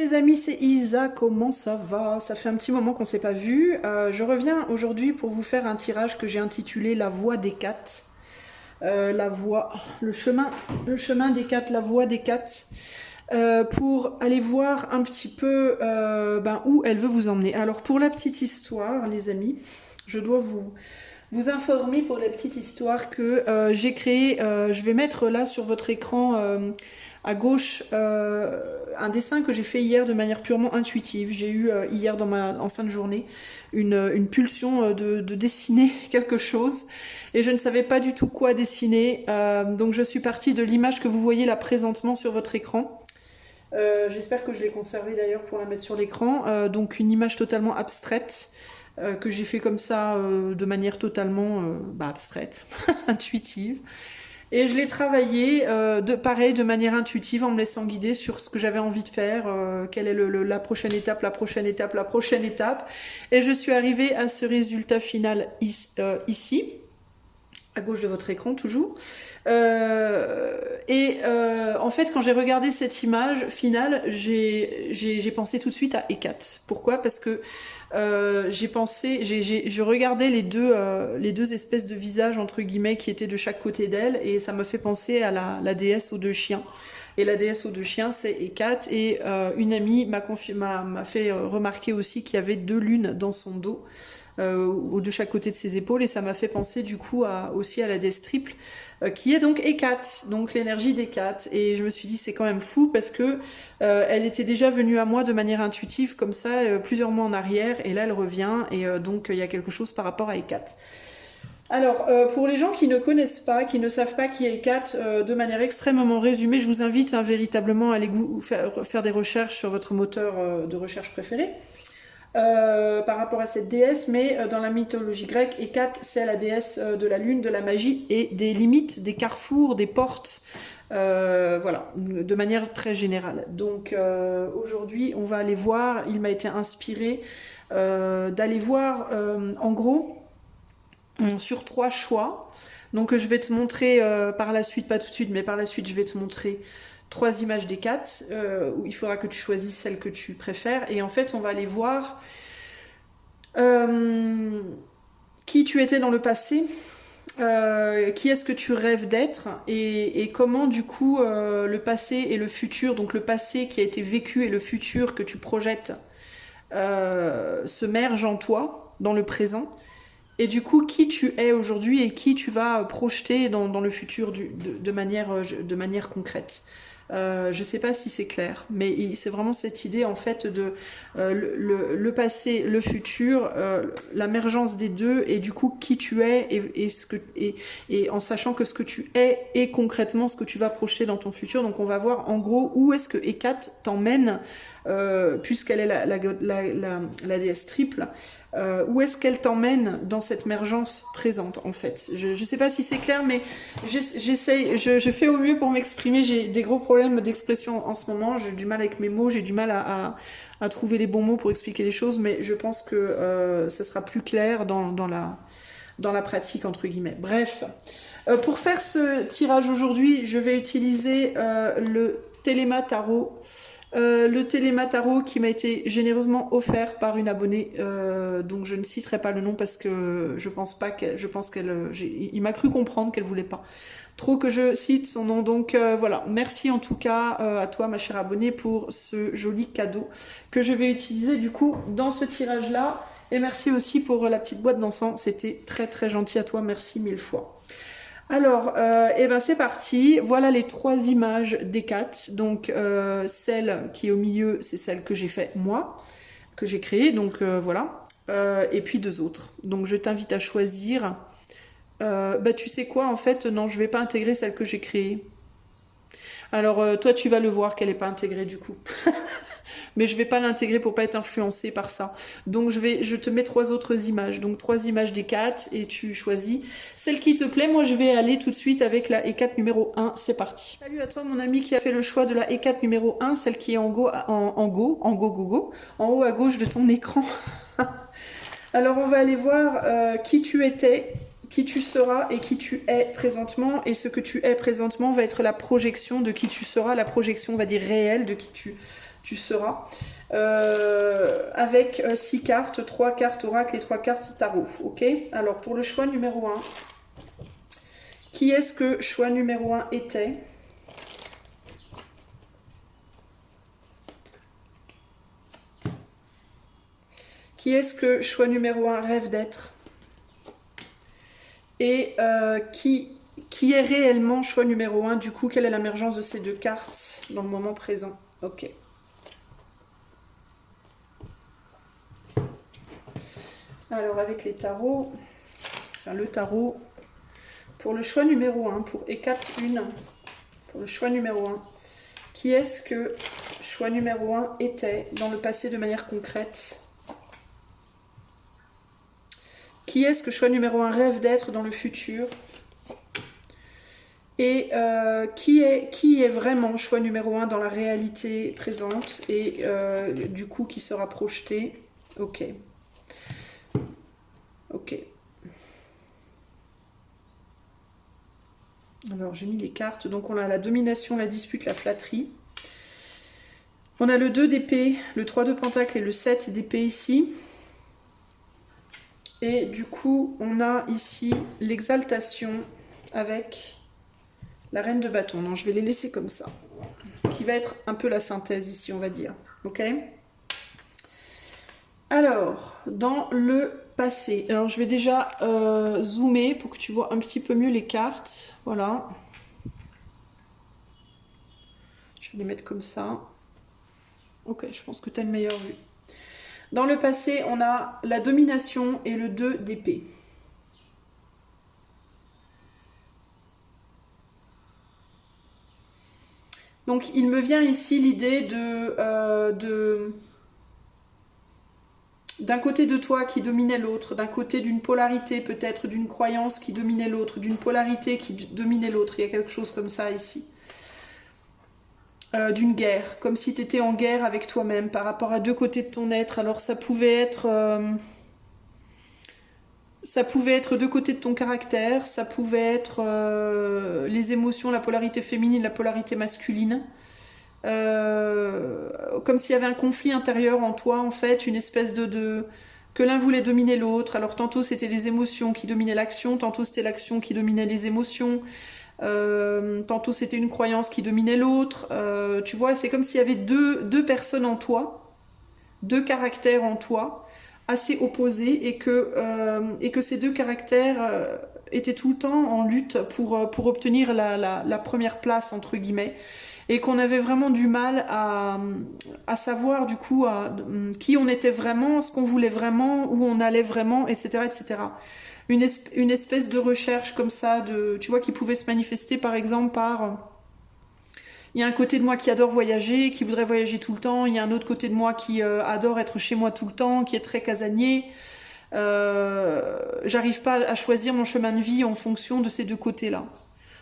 les amis, c'est Isa, comment ça va? Ça fait un petit moment qu'on ne s'est pas vu. Je reviens aujourd'hui pour vous faire un tirage que j'ai intitulé La Voie des Quatre. La voie, le chemin des quatre, la voie des quatre. Pour aller voir un petit peu où elle veut vous emmener. Alors pour la petite histoire, les amis, je dois vous informer pour la petite histoire que j'ai créé, je vais mettre là sur votre écran à gauche un dessin que j'ai fait hier de manière purement intuitive. J'ai eu hier en fin de journée une pulsion de dessiner quelque chose et je ne savais pas du tout quoi dessiner. Donc je suis partie de l'image que vous voyez là présentement sur votre écran. J'espère que je l'ai conservée d'ailleurs pour la mettre sur l'écran. Donc une image totalement abstraite que j'ai fait comme ça de manière totalement abstraite, intuitive. Et je l'ai travaillé pareil, de manière intuitive, en me laissant guider sur ce que j'avais envie de faire, quelle est la prochaine étape, la prochaine étape, la prochaine étape. Et je suis arrivée à ce résultat final ici, à gauche de votre écran toujours. En fait, quand j'ai regardé cette image finale, j'ai pensé tout de suite à Hécate. Pourquoi? Parce que je regardais les deux espèces de visages entre guillemets qui étaient de chaque côté d'elle, et ça me fait penser à la déesse aux deux chiens. Et la déesse aux deux chiens, c'est Hécate. Et une amie m'a fait remarquer aussi qu'il y avait deux lunes dans son dos. De chaque côté de ses épaules, et ça m'a fait penser du coup aussi à la déesse triple qui est donc Hécate, donc l'énergie d'Hécate. Et je me suis dit c'est quand même fou parce que elle était déjà venue à moi de manière intuitive comme ça plusieurs mois en arrière, et là elle revient, et donc il y a quelque chose par rapport à Hécate. Alors, pour les gens qui ne connaissent pas, qui ne savent pas qui est Hécate, de manière extrêmement résumée, je vous invite véritablement à aller faire des recherches sur votre moteur de recherche préféré. Par rapport à cette déesse, mais dans la mythologie grecque, Hécate, c'est la déesse de la lune, de la magie et des limites, des carrefours, des portes, voilà, de manière très générale. Donc aujourd'hui, on va aller voir, il m'a été inspiré d'aller voir en gros sur 3 choix. Donc je vais te montrer par la suite, pas tout de suite, mais par la suite, je vais te montrer 3 images d'Hécate, où il faudra que tu choisisses celle que tu préfères. Et en fait, on va aller voir qui tu étais dans le passé, qui est-ce que tu rêves d'être, et comment du coup le passé et le futur, donc le passé qui a été vécu et le futur que tu projettes, se mergent en toi, dans le présent. Et du coup, qui tu es aujourd'hui et qui tu vas projeter dans le futur de manière concrète. Je sais pas si c'est clair, mais c'est vraiment cette idée en fait de le passé, le futur, l'émergence des deux, et du coup qui tu es, et en sachant que ce que tu es est concrètement ce que tu vas projeter dans ton futur. Donc on va voir en gros où est-ce que Hécate t'emmène, puisqu'elle est la déesse triple. Où est-ce qu'elle t'emmène dans cette émergence présente en fait. Je ne sais pas si c'est clair, mais j'essaye, je fais au mieux pour m'exprimer. J'ai des gros problèmes d'expression en ce moment, j'ai du mal avec mes mots, j'ai du mal à trouver les bons mots pour expliquer les choses, mais je pense que ça sera plus clair dans la pratique entre guillemets. Bref, pour faire ce tirage aujourd'hui, je vais utiliser le Téléma Tarot. Le Téléma Tarot qui m'a été généreusement offert par une abonnée, donc je ne citerai pas le nom parce que il m'a cru comprendre qu'elle voulait pas trop que je cite son nom. Donc voilà, merci en tout cas à toi ma chère abonnée pour ce joli cadeau que je vais utiliser du coup dans ce tirage là, et merci aussi pour la petite boîte d'encens, c'était très très gentil à toi, merci 1000 fois. Alors, c'est parti. Voilà les 3 images d'Hécate. Donc, celle qui est au milieu, c'est celle que j'ai fait moi, que j'ai créée. Donc, voilà. Et puis 2 autres. Donc, je t'invite à choisir. Tu sais quoi, en fait, non, je vais pas intégrer celle que j'ai créée. Alors, toi, tu vas le voir qu'elle n'est pas intégrée du coup. Mais je vais pas l'intégrer pour pas être influencée par ça. Donc je te mets 3 autres images. Donc 3 images d'Hécate et tu choisis celle qui te plaît. Moi je vais aller tout de suite avec la Hécate numéro 1. C'est parti. Salut à toi mon ami qui a fait le choix de la Hécate numéro 1, celle qui est en haut à gauche de ton écran. Alors on va aller voir qui tu étais, qui tu seras et qui tu es présentement. Et ce que tu es présentement va être la projection de qui tu seras, la projection on va dire réelle de qui tu tu seras. Avec 6 cartes, 3 cartes oracle et 3 cartes tarot. Ok. Alors pour le choix numéro 1, qui est-ce que choix numéro 1 était? Qui est-ce que choix numéro 1 rêve d'être? Et qui est réellement choix numéro 1? Du coup, quelle est l'émergence de ces deux cartes dans le moment présent? Ok. Alors, avec les tarots, enfin le tarot, pour le choix numéro 1, pour Hécate 1, pour le choix numéro 1, qui est-ce que choix numéro 1 était dans le passé de manière concrète? Qui est-ce que choix numéro 1 rêve d'être dans le futur? Et qui est vraiment choix numéro 1 dans la réalité présente et du coup qui sera projeté? Ok. Ok. Alors j'ai mis les cartes. Donc on a la domination, la dispute, la flatterie. On a le 2 d'épée, le 3 de pentacle et le 7 d'épée ici. Et du coup, on a ici l'exaltation avec la reine de bâton. Non, je vais les laisser comme ça. Qui va être un peu la synthèse ici, on va dire. Ok? Alors, dans le passé. Alors, je vais déjà zoomer pour que tu vois un petit peu mieux les cartes. Voilà. Je vais les mettre comme ça. Ok, je pense que tu as une meilleure vue. Dans le passé, on a la domination et le 2 d'épée. Donc, il me vient ici l'idée d'un côté de toi qui dominait l'autre, d'un côté d'une polarité peut-être, d'une croyance qui dominait l'autre, d'une polarité qui dominait l'autre. Il y a quelque chose comme ça ici. D'une guerre, comme si tu étais en guerre avec toi-même par rapport à deux côtés de ton être. Alors ça pouvait être deux côtés de ton caractère, ça pouvait être les émotions, la polarité féminine, la polarité masculine. Comme s'il y avait un conflit intérieur en toi, en fait, une espèce que l'un voulait dominer l'autre. Alors tantôt c'était les émotions qui dominaient l'action, tantôt c'était l'action qui dominait les émotions. Tantôt c'était une croyance qui dominait l'autre. Tu vois, c'est comme s'il y avait deux personnes en toi, deux caractères en toi, assez opposés, et que ces deux caractères étaient tout le temps en lutte pour obtenir la première place, entre guillemets, et qu'on avait vraiment du mal à savoir du coup qui on était vraiment, ce qu'on voulait vraiment, où on allait vraiment, etc. etc. Une espèce de recherche comme ça, tu vois, qui pouvait se manifester par exemple par... Il y a un côté de moi qui adore voyager, qui voudrait voyager tout le temps. Il y a un autre côté de moi qui adore être chez moi tout le temps, qui est très casanier. J'arrive pas à choisir mon chemin de vie en fonction de ces deux côtés-là.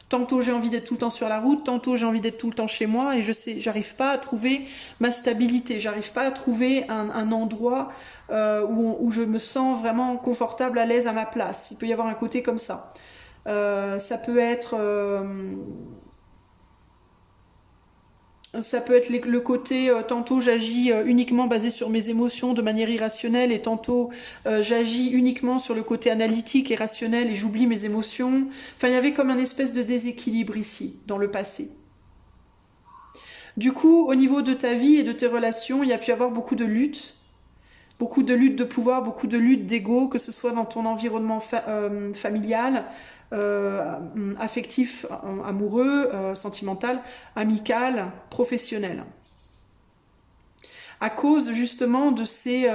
Tantôt j'ai envie d'être tout le temps sur la route, tantôt j'ai envie d'être tout le temps chez moi, et j'arrive pas à trouver ma stabilité, j'arrive pas à trouver un endroit où je me sens vraiment confortable, à l'aise, à ma place. Il peut y avoir un côté comme ça. Ça peut être le côté, tantôt j'agis uniquement basé sur mes émotions de manière irrationnelle, et tantôt j'agis uniquement sur le côté analytique et rationnel et j'oublie mes émotions. Enfin, il y avait comme un espèce de déséquilibre ici, dans le passé. Du coup, au niveau de ta vie et de tes relations, il y a pu y avoir beaucoup de luttes de pouvoir, beaucoup de luttes d'ego, que ce soit dans ton environnement familial, affectif, amoureux, sentimental, amical, professionnel. À cause justement de ces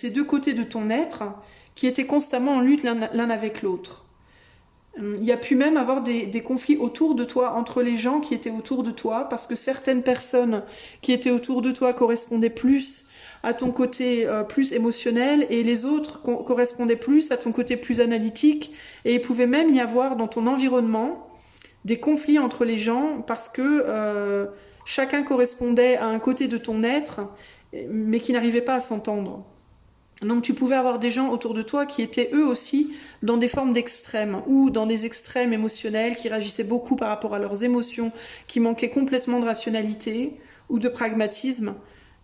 deux côtés de ton être qui étaient constamment en lutte l'un avec l'autre. Il y a pu même avoir des conflits autour de toi, entre les gens qui étaient autour de toi, parce que certaines personnes qui étaient autour de toi correspondaient plus à ton côté plus émotionnel, et les autres correspondaient plus à ton côté plus analytique, et il pouvait même y avoir dans ton environnement des conflits entre les gens parce que chacun correspondait à un côté de ton être, mais qui n'arrivait pas à s'entendre. Donc tu pouvais avoir des gens autour de toi qui étaient eux aussi dans des formes d'extrêmes, ou dans des extrêmes émotionnels, qui réagissaient beaucoup par rapport à leurs émotions, qui manquaient complètement de rationalité ou de pragmatisme.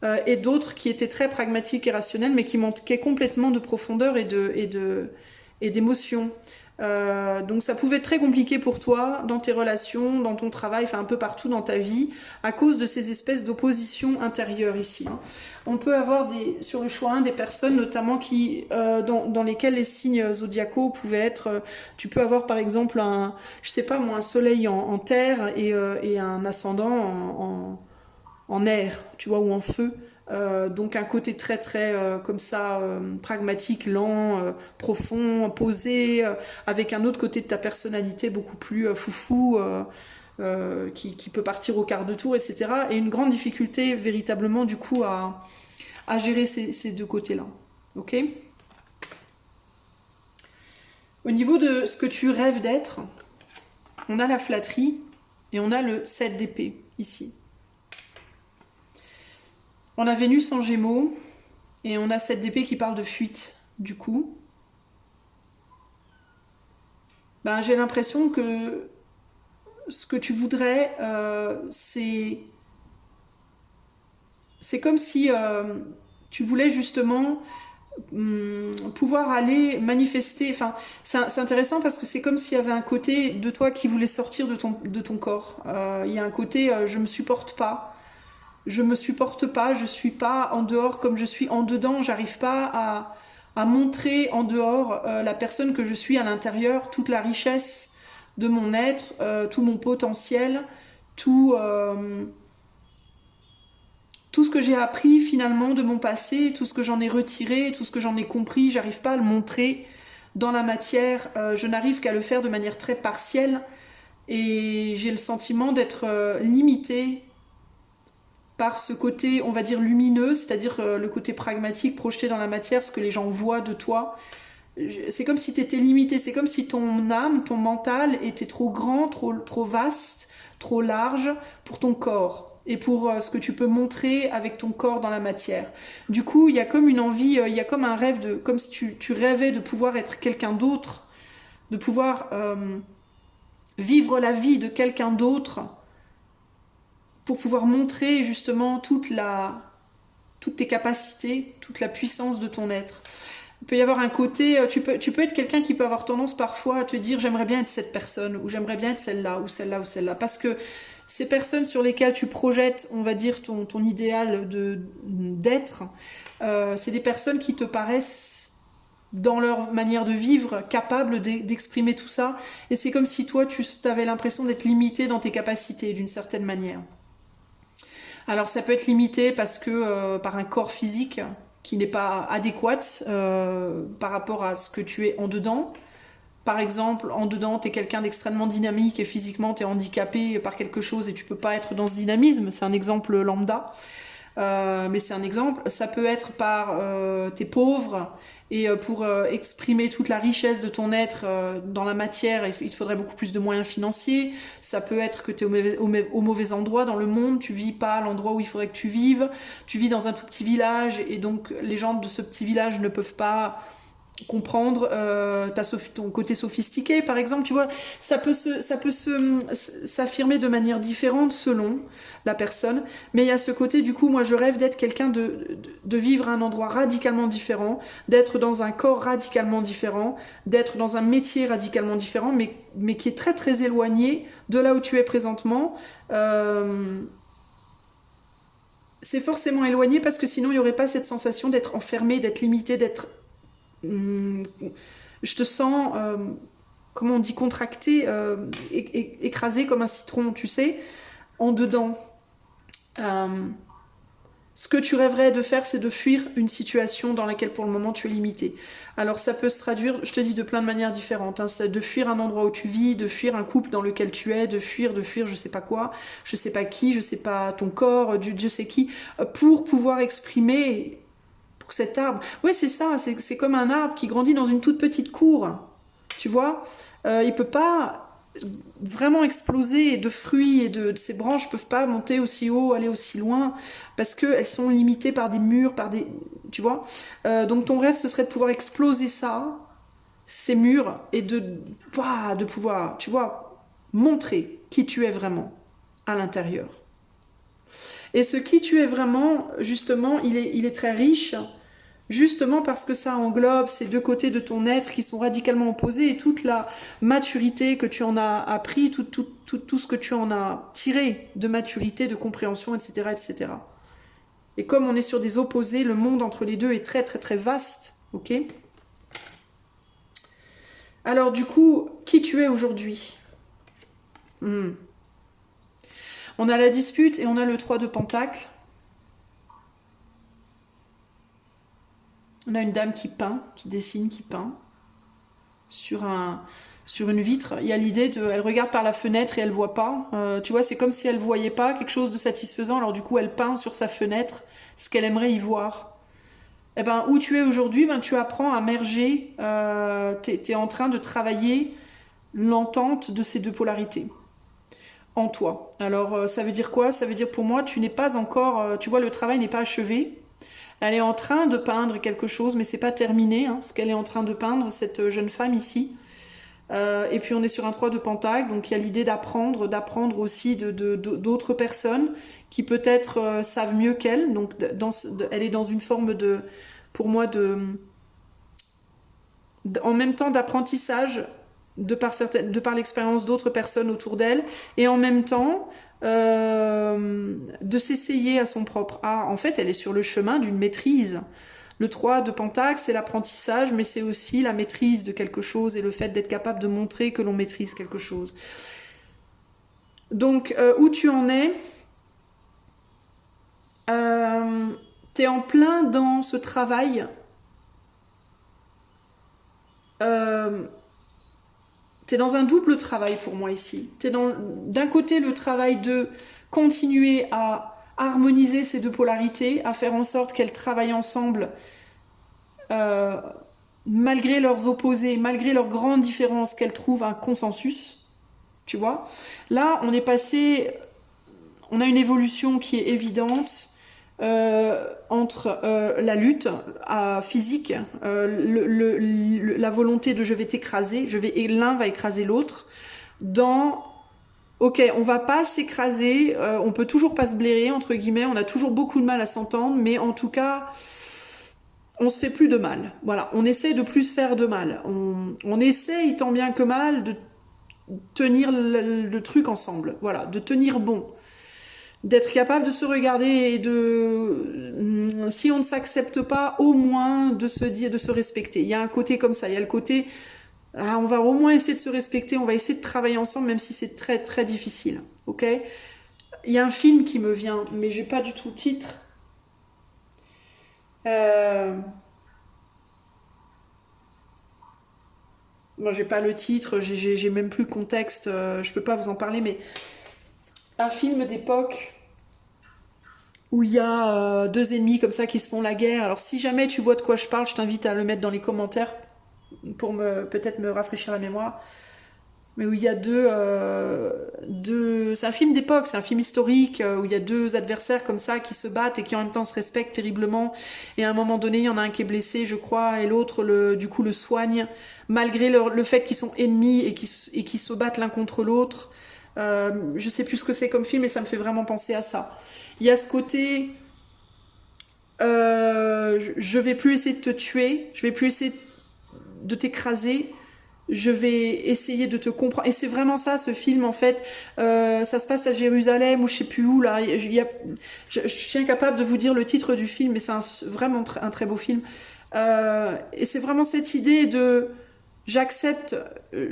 et d'autres qui étaient très pragmatiques et rationnels, mais qui manquaient complètement de profondeur et d'émotion. Donc ça pouvait être très compliqué pour toi dans tes relations, dans ton travail, enfin un peu partout dans ta vie, à cause de ces espèces d'opposition intérieure ici. On peut avoir sur le choix des personnes notamment dans lesquelles les signes zodiacaux pouvaient être, tu peux avoir par exemple je sais pas moi, un soleil en terre et un ascendant en air, tu vois, ou en feu. Donc un côté très très comme ça pragmatique, lent, profond, posé, avec un autre côté de ta personnalité beaucoup plus foufou, qui peut partir au quart de tour, etc. Et une grande difficulté véritablement du coup à gérer ces deux côtés-là. Ok. Au niveau de ce que tu rêves d'être, on a la flatterie et on a le 7 d'épée ici. On a Vénus en Gémeaux et on a cette épée qui parle de fuite, du coup. Ben, j'ai l'impression que ce que tu voudrais, c'est comme si tu voulais justement pouvoir aller manifester. Enfin, c'est intéressant parce que c'est comme s'il y avait un côté de toi qui voulait sortir de ton corps. Il y a un côté je me supporte pas. Je me supporte pas, je suis pas en dehors comme je suis en dedans, j'arrive pas à montrer en dehors la personne que je suis à l'intérieur, toute la richesse de mon être, tout mon potentiel, tout ce que j'ai appris finalement de mon passé, tout ce que j'en ai retiré, tout ce que j'en ai compris, j'arrive pas à le montrer dans la matière, je n'arrive qu'à le faire de manière très partielle et j'ai le sentiment d'être limitée par ce côté, on va dire, lumineux, c'est-à-dire le côté pragmatique projeté dans la matière, ce que les gens voient de toi. C'est comme si tu étais limité, c'est comme si ton âme, ton mental était trop grand, trop vaste, trop large pour ton corps et pour ce que tu peux montrer avec ton corps dans la matière. Du coup, il y a comme une envie, il y a comme un rêve, comme si tu rêvais de pouvoir être quelqu'un d'autre, de pouvoir vivre la vie de quelqu'un d'autre, pour pouvoir montrer justement toutes tes capacités, toute la puissance de ton être. Il peut y avoir un côté, tu peux être quelqu'un qui peut avoir tendance parfois à te dire j'aimerais bien être cette personne, ou j'aimerais bien être celle-là, ou celle-là, ou celle-là, parce que ces personnes sur lesquelles tu projettes, on va dire, ton idéal d'être, c'est des personnes qui te paraissent dans leur manière de vivre, capables d'exprimer tout ça, et c'est comme si toi, tu avais l'impression d'être limité dans tes capacités, d'une certaine manière. Alors ça peut être limité parce que par un corps physique qui n'est pas adéquat par rapport à ce que tu es en dedans. Par exemple, en dedans, tu es quelqu'un d'extrêmement dynamique et physiquement tu es handicapé par quelque chose et tu peux pas être dans ce dynamisme. C'est un exemple lambda. Mais c'est un exemple. Ça peut être par t'es pauvre et pour exprimer toute la richesse de ton être dans la matière, il te faudrait beaucoup plus de moyens financiers. Ça peut être que tu es au mauvais endroit dans le monde, tu vis pas à l'endroit où il faudrait que tu vives, tu vis dans un tout petit village et donc les gens de ce petit village ne peuvent pas comprendre ton côté sophistiqué par exemple, tu vois, ça peut s'affirmer de manière différente selon la personne, mais il y a ce côté du coup moi je rêve d'être quelqu'un de vivre à un endroit radicalement différent, d'être dans un corps radicalement différent, d'être dans un métier radicalement différent mais qui est très très éloigné de là où tu es présentement. C'est forcément éloigné parce que sinon il n'y aurait pas cette sensation d'être enfermé, d'être limité, d'être je te sens, comment on dit, contracté, écrasé comme un citron, tu sais, en dedans. Ce que tu rêverais de faire, c'est de fuir une situation dans laquelle pour le moment tu es limité. Alors ça peut se traduire, je te dis, de plein de manières différentes. Hein. C'est de fuir un endroit où tu vis, de fuir un couple dans lequel tu es, de fuir je sais pas quoi, je sais pas qui, je sais pas ton corps, Dieu sait qui, pour pouvoir exprimer cet arbre. Ouais, c'est ça, c'est comme un arbre qui grandit dans une toute petite cour. Tu vois, il peut pas vraiment exploser de fruits et ses branches peuvent pas monter aussi haut, aller aussi loin parce qu'elles sont limitées par des murs, tu vois. Donc ton rêve ce serait de pouvoir exploser ça, ces murs et de pouvoir, tu vois, montrer qui tu es vraiment à l'intérieur. Et ce qui tu es vraiment, justement, il est très riche, justement parce que ça englobe ces deux côtés de ton être qui sont radicalement opposés et toute la maturité que tu en as appris, tout ce que tu en as tiré de maturité, de compréhension, etc., etc. Et comme on est sur des opposés, le monde entre les deux est très très très vaste, ok? Alors du coup, qui tu es aujourd'hui? On a la dispute et on a le 3 de Pentacle. On a une dame qui peint, qui dessine, qui peint sur une vitre. Il y a l'idée de, elle regarde par la fenêtre et elle voit pas. Tu vois, c'est comme si elle voyait pas quelque chose de satisfaisant. Alors du coup, elle peint sur sa fenêtre ce qu'elle aimerait y voir. Eh ben, où tu es aujourd'hui, ben, tu apprends à merger. T'es en train de travailler l'entente de ces deux polarités en toi. Alors, ça veut dire quoi? Ça veut dire pour moi, tu n'es pas encore. Tu vois, le travail n'est pas achevé. Elle est en train de peindre quelque chose, mais c'est pas terminé, hein, ce qu'elle est en train de peindre, cette jeune femme ici. Et puis on est sur un 3 de Pentacle, donc il y a l'idée d'apprendre aussi d'autres personnes qui peut-être savent mieux qu'elle. Donc elle est dans une forme de, pour moi, en même temps d'apprentissage de par l'expérience d'autres personnes autour d'elle, et en même temps de s'essayer à son propre art. En fait, elle est sur le chemin d'une maîtrise. Le 3 de Pentacle, c'est l'apprentissage, mais c'est aussi la maîtrise de quelque chose et le fait d'être capable de montrer que l'on maîtrise quelque chose. Donc, où tu en es, t'es en plein dans ce travail. T'es dans un double travail pour moi ici. T'es d'un côté le travail de continuer à harmoniser ces deux polarités, à faire en sorte qu'elles travaillent ensemble malgré leurs opposés, malgré leurs grandes différences, qu'elles trouvent un consensus. Tu vois? Là, on est passé, on a une évolution qui est évidente entre la lutte physique, la volonté de je vais t'écraser, et l'un va écraser l'autre, dans ok, on va pas s'écraser, on peut toujours pas se blairer, entre guillemets, on a toujours beaucoup de mal à s'entendre, mais en tout cas, on se fait plus de mal. Voilà, on essaie de plus se faire de mal. On essaye tant bien que mal de tenir le truc ensemble, voilà, de tenir bon. D'être capable de se regarder et de, si on ne s'accepte pas, au moins de se dire, de se respecter. Il y a un côté comme ça, il y a le côté, on va au moins essayer de se respecter, on va essayer de travailler ensemble, même si c'est très très difficile, ok? Il y a un film qui me vient, mais j'ai pas du tout le titre. Moi, j'ai pas le titre, j'ai même plus le contexte, je peux pas vous en parler, mais un film d'époque où il y a deux ennemis comme ça qui se font la guerre. Alors si jamais tu vois de quoi je parle, je t'invite à le mettre dans les commentaires pour peut-être me rafraîchir la mémoire. Mais où il y a c'est un film d'époque, c'est un film historique, où il y a deux adversaires comme ça qui se battent et qui en même temps se respectent terriblement. Et à un moment donné, il y en a un qui est blessé, je crois, et l'autre, du coup, le soigne, malgré le fait qu'ils sont ennemis et qu'ils se battent l'un contre l'autre. Je sais plus ce que c'est comme film, mais ça me fait vraiment penser à ça. Il y a ce côté, je vais plus essayer de te tuer, je vais plus essayer de t'écraser, je vais essayer de te comprendre. Et c'est vraiment ça, ce film, en fait. Ça se passe à Jérusalem ou je sais plus où, là. Je suis incapable de vous dire le titre du film, mais c'est vraiment un très beau film. Et c'est vraiment cette idée de... J'accepte,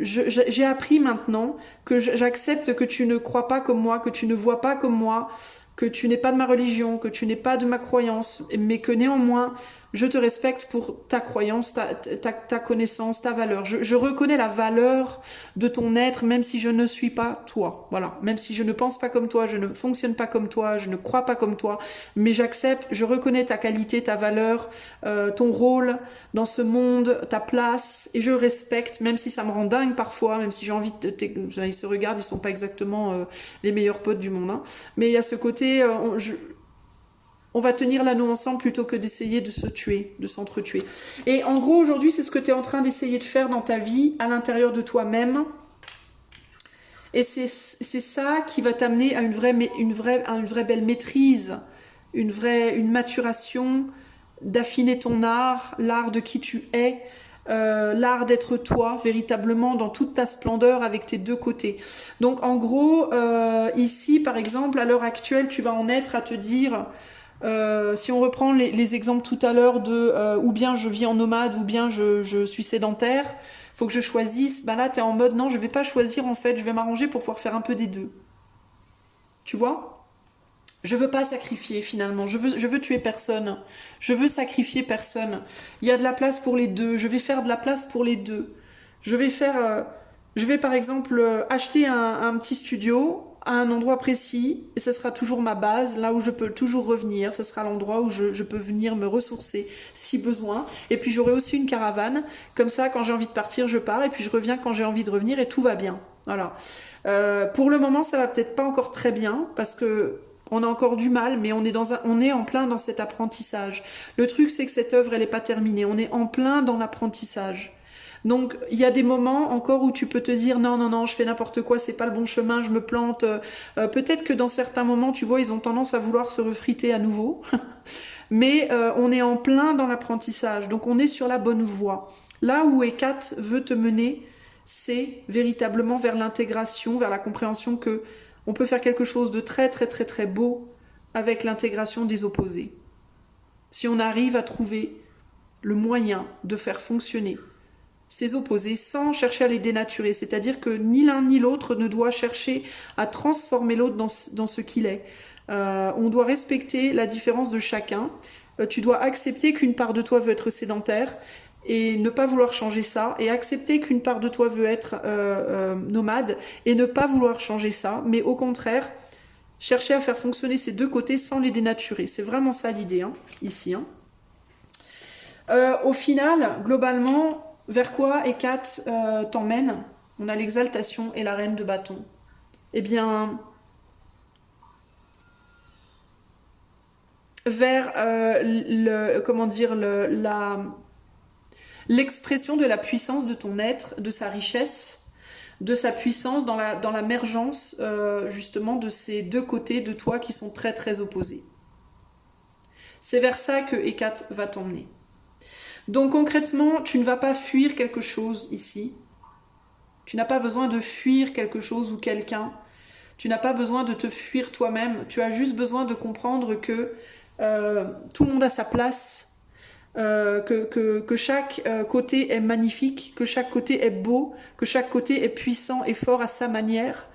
j'ai appris maintenant que j'accepte que tu ne crois pas comme moi, que tu ne vois pas comme moi, que tu n'es pas de ma religion, que tu n'es pas de ma croyance, mais que néanmoins, je te respecte pour ta croyance, ta connaissance, ta valeur. Je reconnais la valeur de ton être, même si je ne suis pas toi. Voilà, même si je ne pense pas comme toi, je ne fonctionne pas comme toi, je ne crois pas comme toi, mais j'accepte, je reconnais ta qualité, ta valeur, ton rôle dans ce monde, ta place, et je respecte, même si ça me rend dingue parfois, même si j'ai envie de... Ils se regardent, ils sont pas exactement les meilleurs potes du monde, hein. Mais il y a ce côté... on va tenir l'anneau ensemble plutôt que d'essayer de se tuer, de s'entretuer. Et en gros, aujourd'hui, c'est ce que tu es en train d'essayer de faire dans ta vie, à l'intérieur de toi-même. Et c'est ça qui va t'amener à une vraie belle maîtrise, une maturation, d'affiner ton art, l'art de qui tu es, l'art d'être toi, véritablement, dans toute ta splendeur, avec tes deux côtés. Donc, en gros, ici, par exemple, à l'heure actuelle, tu vas en être à te dire... si on reprend les exemples tout à l'heure de ou bien je vis en nomade ou bien je suis sédentaire, faut que je choisisse, ben là tu es en mode non, je vais pas choisir en fait, je vais m'arranger pour pouvoir faire un peu des deux. Tu vois? Je veux pas sacrifier finalement, je veux tuer personne, je veux sacrifier personne. Il y a de la place pour les deux, je vais faire de la place pour les deux. Je vais faire, je vais par exemple acheter un petit studio à un endroit précis et ce sera toujours ma base, là où je peux toujours revenir, ce sera l'endroit où je peux venir me ressourcer si besoin. Et puis j'aurai aussi une caravane, comme ça quand j'ai envie de partir je pars et puis je reviens quand j'ai envie de revenir et tout va bien. Voilà. Pour le moment ça va peut-être pas encore très bien parce que on a encore du mal, mais on est en plein dans cet apprentissage. Le truc, c'est que cette œuvre, elle n'est pas terminée. On est en plein dans l'apprentissage. Donc, il y a des moments encore où tu peux te dire non, non, non, je fais n'importe quoi, c'est pas le bon chemin, je me plante. Peut-être que dans certains moments, tu vois, ils ont tendance à vouloir se refriter à nouveau. Mais on est en plein dans l'apprentissage. Donc, on est sur la bonne voie. Là où Hécate veut te mener, c'est véritablement vers l'intégration, vers la compréhension que on peut faire quelque chose de très très très très beau avec l'intégration des opposés. Si on arrive à trouver le moyen de faire fonctionner ces opposés sans chercher à les dénaturer, c'est-à-dire que ni l'un ni l'autre ne doit chercher à transformer l'autre dans ce qu'il est. On doit respecter la différence de chacun. Tu dois accepter qu'une part de toi veut être sédentaire et ne pas vouloir changer ça, et accepter qu'une part de toi veut être nomade et ne pas vouloir changer ça, mais au contraire, chercher à faire fonctionner ces deux côtés sans les dénaturer. C'est vraiment ça l'idée, hein, ici. Hein. Au final, globalement, vers quoi Hécate t'emmène? On a l'exaltation et la reine de bâton. Eh bien, vers comment dire, l'expression de la puissance de ton être, de sa richesse, de sa puissance dans l'émergence justement de ces deux côtés de toi qui sont très très opposés. C'est vers ça que Hécate va t'emmener. Donc concrètement, tu ne vas pas fuir quelque chose ici. Tu n'as pas besoin de fuir quelque chose ou quelqu'un. Tu n'as pas besoin de te fuir toi-même. Tu as juste besoin de comprendre que tout le monde a sa place. Que chaque côté est magnifique, que chaque côté est beau, que chaque côté est puissant et fort à sa manière,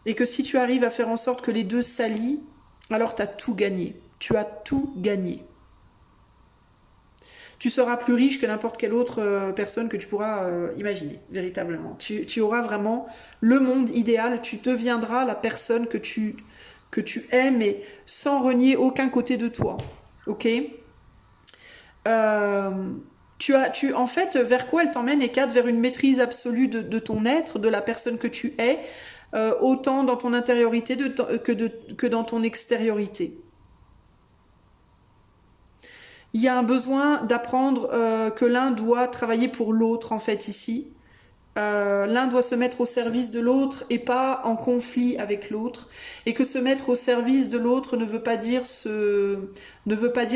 et que si tu arrives à faire en sorte que les deux s'allient, alors tu as tout gagné. Tu as tout gagné. Tu seras plus riche que n'importe quelle autre personne que tu pourras imaginer, véritablement. Tu auras vraiment le monde idéal, tu deviendras la personne que tu aimes, mais sans renier aucun côté de toi. Ok ? En fait, vers quoi elle t'emmène, Hécate? Vers une maîtrise absolue de ton être, de la personne que tu es, autant dans ton intériorité que dans ton extériorité. Il y a un besoin d'apprendre que l'un doit travailler pour l'autre, en fait, ici. L'un doit se mettre au service de l'autre et pas en conflit avec l'autre. Et que se mettre au service de l'autre ne veut pas dire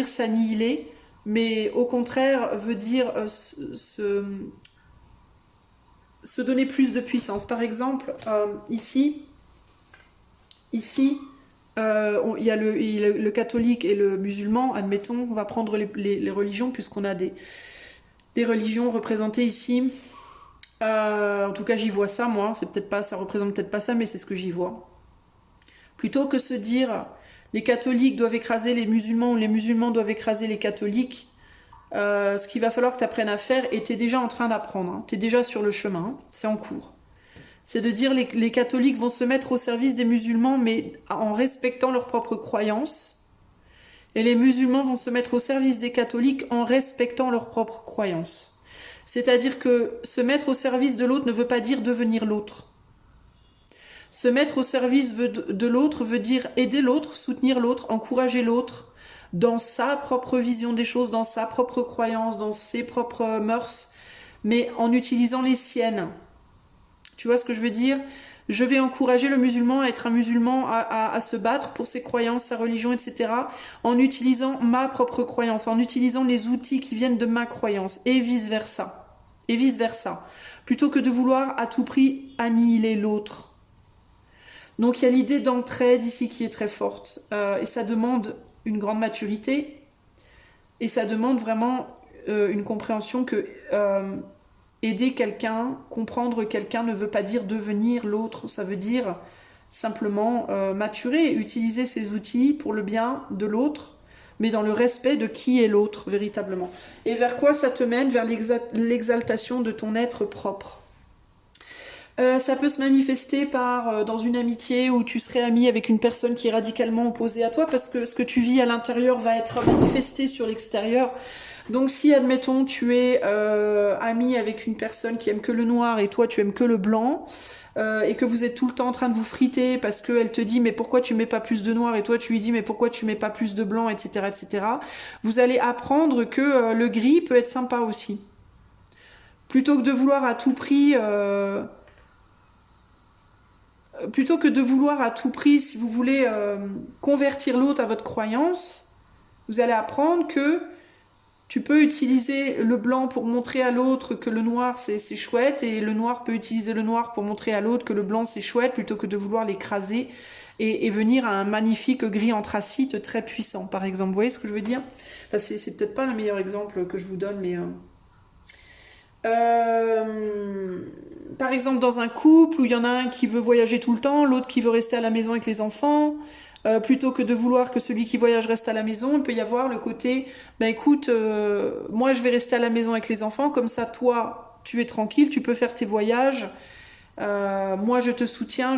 s'annihiler, mais au contraire veut dire se donner plus de puissance. Par exemple, ici, il y a le catholique et le musulman, admettons, on va prendre les religions puisqu'on a des religions représentées ici. En tout cas, j'y vois ça, moi. C'est peut-être pas, ça représente peut-être pas ça, mais c'est ce que j'y vois. Plutôt que se dire les catholiques doivent écraser les musulmans ou les musulmans doivent écraser les catholiques, ce qu'il va falloir que tu apprennes à faire, et tu es déjà en train d'apprendre, hein, tu es déjà sur le chemin, hein, c'est en cours. C'est de dire les catholiques vont se mettre au service des musulmans, mais en respectant leurs propres croyances, et les musulmans vont se mettre au service des catholiques en respectant leurs propres croyances. C'est-à-dire que se mettre au service de l'autre ne veut pas dire devenir l'autre. Se mettre au service de l'autre veut dire aider l'autre, soutenir l'autre, encourager l'autre dans sa propre vision des choses, dans sa propre croyance, dans ses propres mœurs, mais en utilisant les siennes. Tu vois ce que je veux dire ? Je vais encourager le musulman à être un musulman, à se battre pour ses croyances, sa religion, etc. en utilisant ma propre croyance, en utilisant les outils qui viennent de ma croyance, et vice-versa. Et vice-versa. Plutôt que de vouloir à tout prix annihiler l'autre. Donc il y a l'idée d'entraide ici qui est très forte. Et ça demande une grande maturité. Et ça demande vraiment une compréhension que... aider quelqu'un, comprendre quelqu'un ne veut pas dire devenir l'autre, ça veut dire simplement maturer, utiliser ces outils pour le bien de l'autre, mais dans le respect de qui est l'autre véritablement. Et vers quoi ça te mène? Vers l'exaltation de ton être propre. Ça peut se manifester par dans une amitié où tu serais ami avec une personne qui est radicalement opposée à toi, parce que ce que tu vis à l'intérieur va être manifesté sur l'extérieur. Donc si, admettons, tu es ami avec une personne qui aime que le noir et toi tu aimes que le blanc, et que vous êtes tout le temps en train de vous friter parce qu'elle te dit mais pourquoi tu mets pas plus de noir et toi tu lui dis mais pourquoi tu mets pas plus de blanc, etc., etc., vous allez apprendre que le gris peut être sympa aussi. Plutôt que de vouloir à tout prix... si vous voulez convertir l'autre à votre croyance, vous allez apprendre que tu peux utiliser le blanc pour montrer à l'autre que le noir c'est chouette, et le noir peut utiliser le noir pour montrer à l'autre que le blanc c'est chouette, plutôt que de vouloir l'écraser et venir à un magnifique gris anthracite très puissant, par exemple. Vous voyez ce que je veux dire? Enfin, c'est peut-être pas le meilleur exemple que je vous donne, mais... par exemple, dans un couple où il y en a un qui veut voyager tout le temps, l'autre qui veut rester à la maison avec les enfants, plutôt que de vouloir que celui qui voyage reste à la maison, il peut y avoir le côté, ben écoute, moi je vais rester à la maison avec les enfants, comme ça toi tu es tranquille, tu peux faire tes voyages, moi je te soutiens,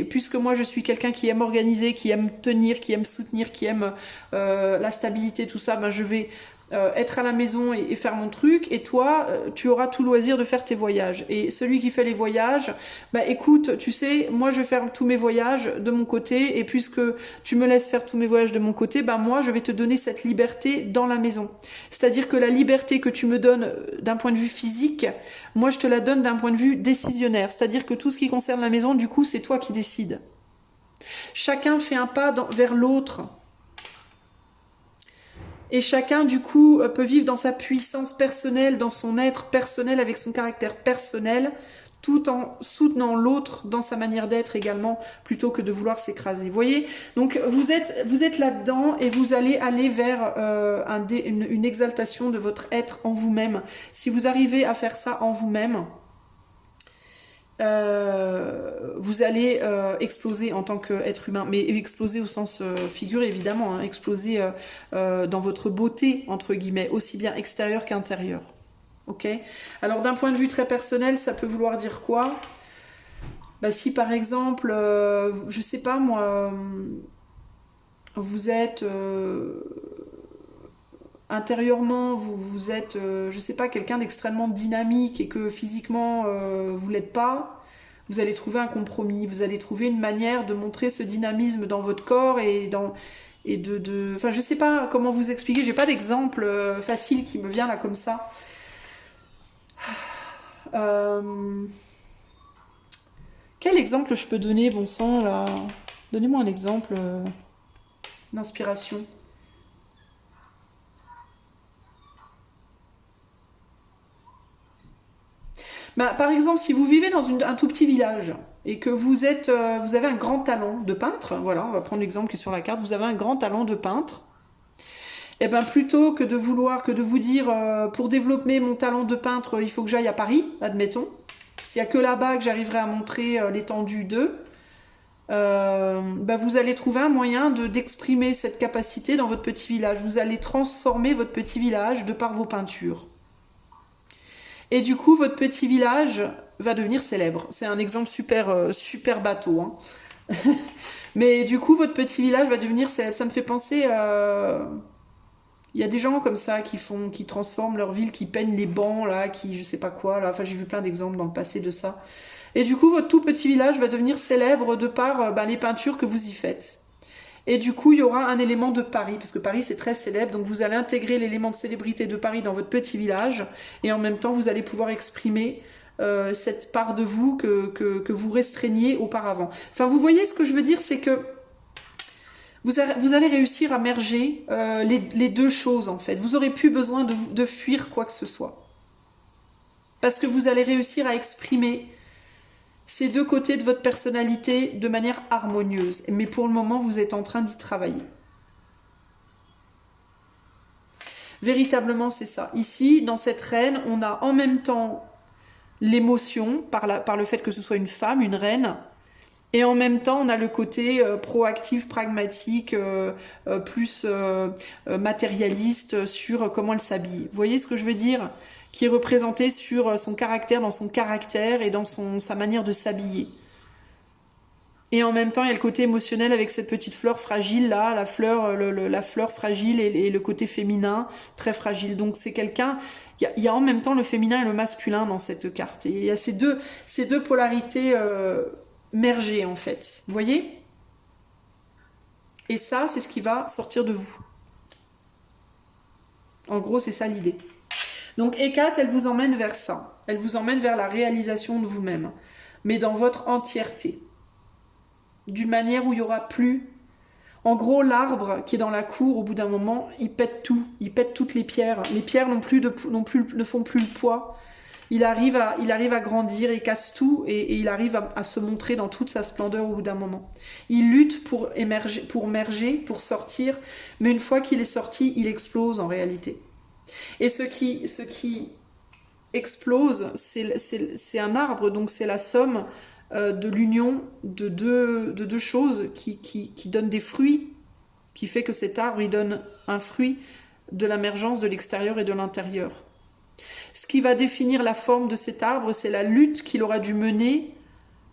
puisque moi je suis quelqu'un qui aime organiser, qui aime tenir, qui aime soutenir, qui aime la stabilité, tout ça, ben je vais être à la maison et faire mon truc, et toi tu auras tout loisir de faire tes voyages. Et celui qui fait les voyages, bah écoute, tu sais, moi je vais faire tous mes voyages de mon côté, et puisque tu me laisses faire tous mes voyages de mon côté, bah moi je vais te donner cette liberté dans la maison. C'est-à-dire que la liberté que tu me donnes d'un point de vue physique, moi je te la donne d'un point de vue décisionnaire. C'est-à-dire que tout ce qui concerne la maison, du coup c'est toi qui décides. Chacun fait un pas vers l'autre. Et chacun, du coup, peut vivre dans sa puissance personnelle, dans son être personnel, avec son caractère personnel, tout en soutenant l'autre dans sa manière d'être également, plutôt que de vouloir s'écraser. Vous voyez? Donc, vous êtes là-dedans, et vous allez aller vers une exaltation de votre être en vous-même. Si vous arrivez à faire ça en vous-même, vous allez exploser en tant qu'être humain, mais exploser au sens figuré évidemment, hein, exploser dans votre beauté, entre guillemets, aussi bien extérieure qu'intérieure. Ok? Alors d'un point de vue très personnel, ça peut vouloir dire quoi? Bah, si par exemple, je sais pas moi, vous êtes... intérieurement, vous êtes, je sais pas, quelqu'un d'extrêmement dynamique, et que physiquement, vous l'êtes pas, vous allez trouver un compromis, vous allez trouver une manière de montrer ce dynamisme dans votre corps, enfin, je sais pas comment vous expliquer, j'ai pas d'exemple facile qui me vient là comme ça. Quel exemple je peux donner, bon sang, là? Donnez-moi un exemple d'inspiration. Bah, par exemple, si vous vivez dans un tout petit village et que vous avez un grand talent de peintre, voilà, on va prendre l'exemple qui est sur la carte, vous avez un grand talent de peintre, et ben plutôt que de vous dire pour développer mon talent de peintre, il faut que j'aille à Paris, admettons, s'il n'y a que là-bas que j'arriverai à montrer l'étendue d'eux, vous allez trouver un moyen d'exprimer cette capacité dans votre petit village. Vous allez transformer votre petit village de par vos peintures. Et du coup, votre petit village va devenir célèbre. C'est un exemple super bateau, hein. Mais du coup, votre petit village va devenir célèbre. Ça me fait penser... Il y a des gens comme ça qui transforment leur ville, qui peignent les bancs, là, qui je sais pas quoi, là. Enfin, j'ai vu plein d'exemples dans le passé de ça. Et du coup, votre tout petit village va devenir célèbre de par les peintures que vous y faites. Et du coup, il y aura un élément de Paris, parce que Paris, c'est très célèbre. Donc, vous allez intégrer l'élément de célébrité de Paris dans votre petit village. Et en même temps, vous allez pouvoir exprimer cette part de vous que vous restreigniez auparavant. Enfin, vous voyez ce que je veux dire, c'est que vous allez réussir à merger les deux choses, en fait. Vous n'aurez plus besoin de fuir quoi que ce soit. Parce que vous allez réussir à exprimer ces deux côtés de votre personnalité de manière harmonieuse. Mais pour le moment, vous êtes en train d'y travailler. Véritablement, c'est ça. Ici, dans cette reine, on a en même temps l'émotion, par le fait que ce soit une femme, une reine, et en même temps, on a le côté proactif, pragmatique, plus matérialiste sur comment elle s'habille. Vous voyez ce que je veux dire? Qui est représenté sur son caractère, dans son caractère et dans sa manière de s'habiller. Et en même temps, il y a le côté émotionnel avec cette petite fleur fragile là, la fleur fragile et le côté féminin très fragile. Donc c'est quelqu'un, il y a en même temps le féminin et le masculin dans cette carte. Et il y a ces deux polarités mergées en fait. Vous voyez? Et ça, c'est ce qui va sortir de vous. En gros, c'est ça l'idée. Donc Hécate, elle vous emmène vers ça. Elle vous emmène vers la réalisation de vous-même. Mais dans votre entièreté. D'une manière où il n'y aura plus... En gros, l'arbre qui est dans la cour, au bout d'un moment, il pète tout. Il pète toutes les pierres. Les pierres ne font plus le poids. Il arrive à grandir, il casse tout et il arrive à se montrer dans toute sa splendeur au bout d'un moment. Il lutte pour émerger, pour sortir, mais une fois qu'il est sorti, il explose en réalité. Et ce qui explose, c'est un arbre, donc c'est la somme de l'union de deux choses qui donnent des fruits, qui fait que cet arbre, il donne un fruit de l'émergence de l'extérieur et de l'intérieur. Ce qui va définir la forme de cet arbre, c'est la lutte qu'il aura dû mener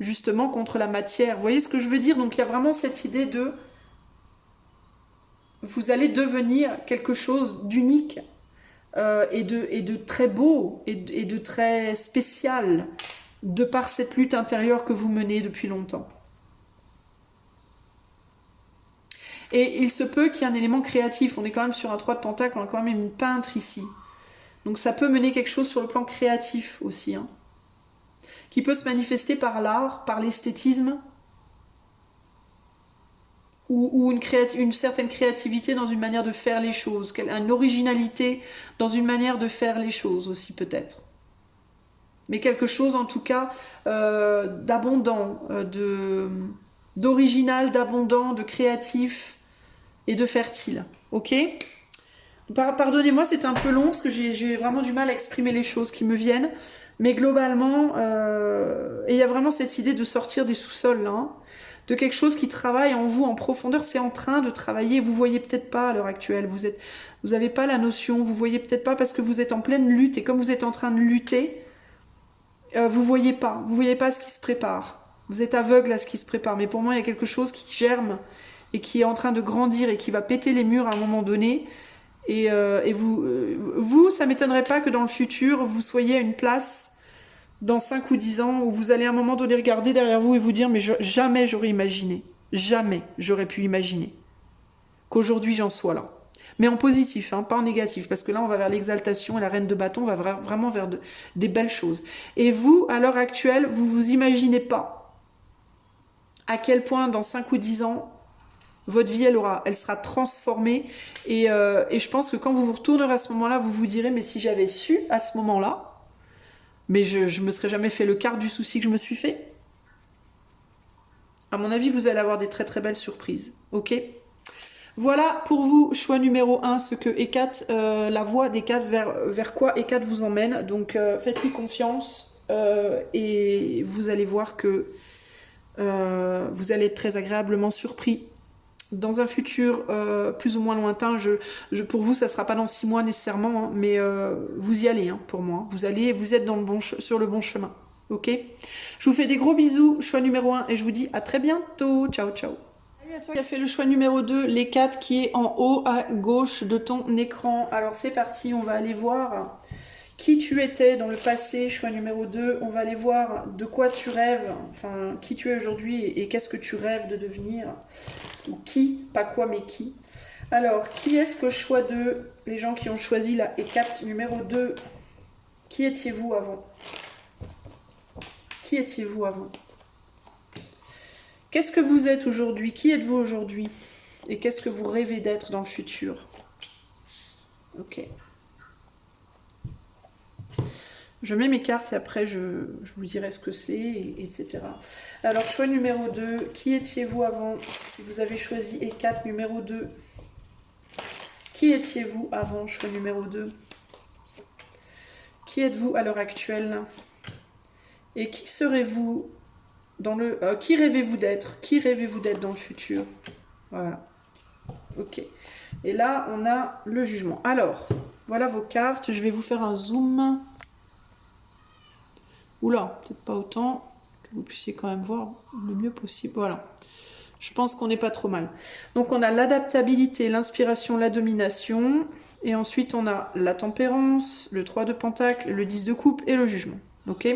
justement contre la matière. Vous voyez ce que je veux dire? Donc il y a vraiment cette idée de... Vous allez devenir quelque chose d'unique et de très beau et de très spécial de par cette lutte intérieure que vous menez depuis longtemps. Et il se peut qu'il y ait un élément créatif. On est quand même sur un 3 de pentacle, on a quand même une peintre ici. Donc ça peut mener quelque chose sur le plan créatif aussi, hein, qui peut se manifester par l'art, par l'esthétisme, ou une certaine créativité dans une manière de faire les choses, une originalité dans une manière de faire les choses aussi peut-être. Mais quelque chose en tout cas d'abondant, d'original, d'abondant, de créatif et de fertile. Ok ? Pardonnez-moi, c'était un peu long parce que j'ai vraiment du mal à exprimer les choses qui me viennent. Mais globalement, et il y a vraiment cette idée de sortir des sous-sols là, hein, de quelque chose qui travaille en vous en profondeur. C'est en train de travailler. Vous voyez peut-être pas à l'heure actuelle. Vous avez pas la notion. Vous voyez peut-être pas parce que vous êtes en pleine lutte. Et comme vous êtes en train de lutter, vous voyez pas. Vous voyez pas ce qui se prépare. Vous êtes aveugle à ce qui se prépare. Mais pour moi, il y a quelque chose qui germe et qui est en train de grandir et qui va péter les murs à un moment donné. Et vous, ça m'étonnerait pas que dans le futur, vous soyez à une place dans 5 ou 10 ans où vous allez à un moment donné regarder derrière vous et vous dire mais jamais j'aurais imaginé, jamais j'aurais pu imaginer qu'aujourd'hui j'en sois là. Mais en positif, hein, pas en négatif, parce que là on va vers l'exaltation et la reine de bâton, on va vraiment vers des belles choses. Et vous, à l'heure actuelle, vous vous imaginez pas à quel point dans 5 ou 10 ans, votre vie, elle sera transformée. Et je pense que quand vous vous retournerez à ce moment-là, vous vous direz, mais si j'avais su à ce moment-là, mais je me serais jamais fait le quart du souci que je me suis fait. À mon avis, vous allez avoir des très très belles surprises. Ok ? Voilà pour vous, choix numéro 1, ce que Hécate, la voie d'Hécate, vers quoi Hécate vous emmène. Donc faites-lui confiance et vous allez voir que vous allez être très agréablement surpris. Dans un futur plus ou moins lointain, pour vous, ça ne sera pas dans 6 mois nécessairement, hein, mais vous y allez, hein, pour moi. Vous êtes sur le bon chemin. Ok ? Je vous fais des gros bisous, choix numéro 1, et je vous dis à très bientôt. Ciao, ciao. Salut à toi qui as fait le choix numéro 2, l'Hécate qui est en haut à gauche de ton écran. Alors c'est parti, on va aller voir qui tu étais dans le passé, choix numéro 2. On va aller voir de quoi tu rêves, enfin qui tu es aujourd'hui et qu'est-ce que tu rêves de devenir. Ou qui, pas quoi mais qui. Alors, qui est-ce que choix 2, les gens qui ont choisi la Hécate numéro 2, qui étiez-vous avant? Qui étiez-vous avant? Qu'est-ce que vous êtes aujourd'hui? Qui êtes-vous aujourd'hui? Et qu'est-ce que vous rêvez d'être dans le futur? Ok. Je mets mes cartes et après je vous dirai ce que c'est, etc. Alors, choix numéro 2. Qui étiez-vous avant? Si vous avez choisi E4 numéro 2. Qui étiez-vous avant? Choix numéro 2. Qui êtes-vous à l'heure actuelle? Et qui serez-vous dans le... qui rêvez-vous d'être? Qui rêvez-vous d'être dans le futur? Voilà. Ok. Et là, on a le jugement. Alors, voilà vos cartes. Je vais vous faire un zoom. Oula, peut-être pas autant, que vous puissiez quand même voir le mieux possible. Voilà. Je pense qu'on n'est pas trop mal. Donc on a l'adaptabilité, l'inspiration, la domination. Et ensuite on a la tempérance, le 3 de pentacle, le 10 de coupe et le jugement. Ok?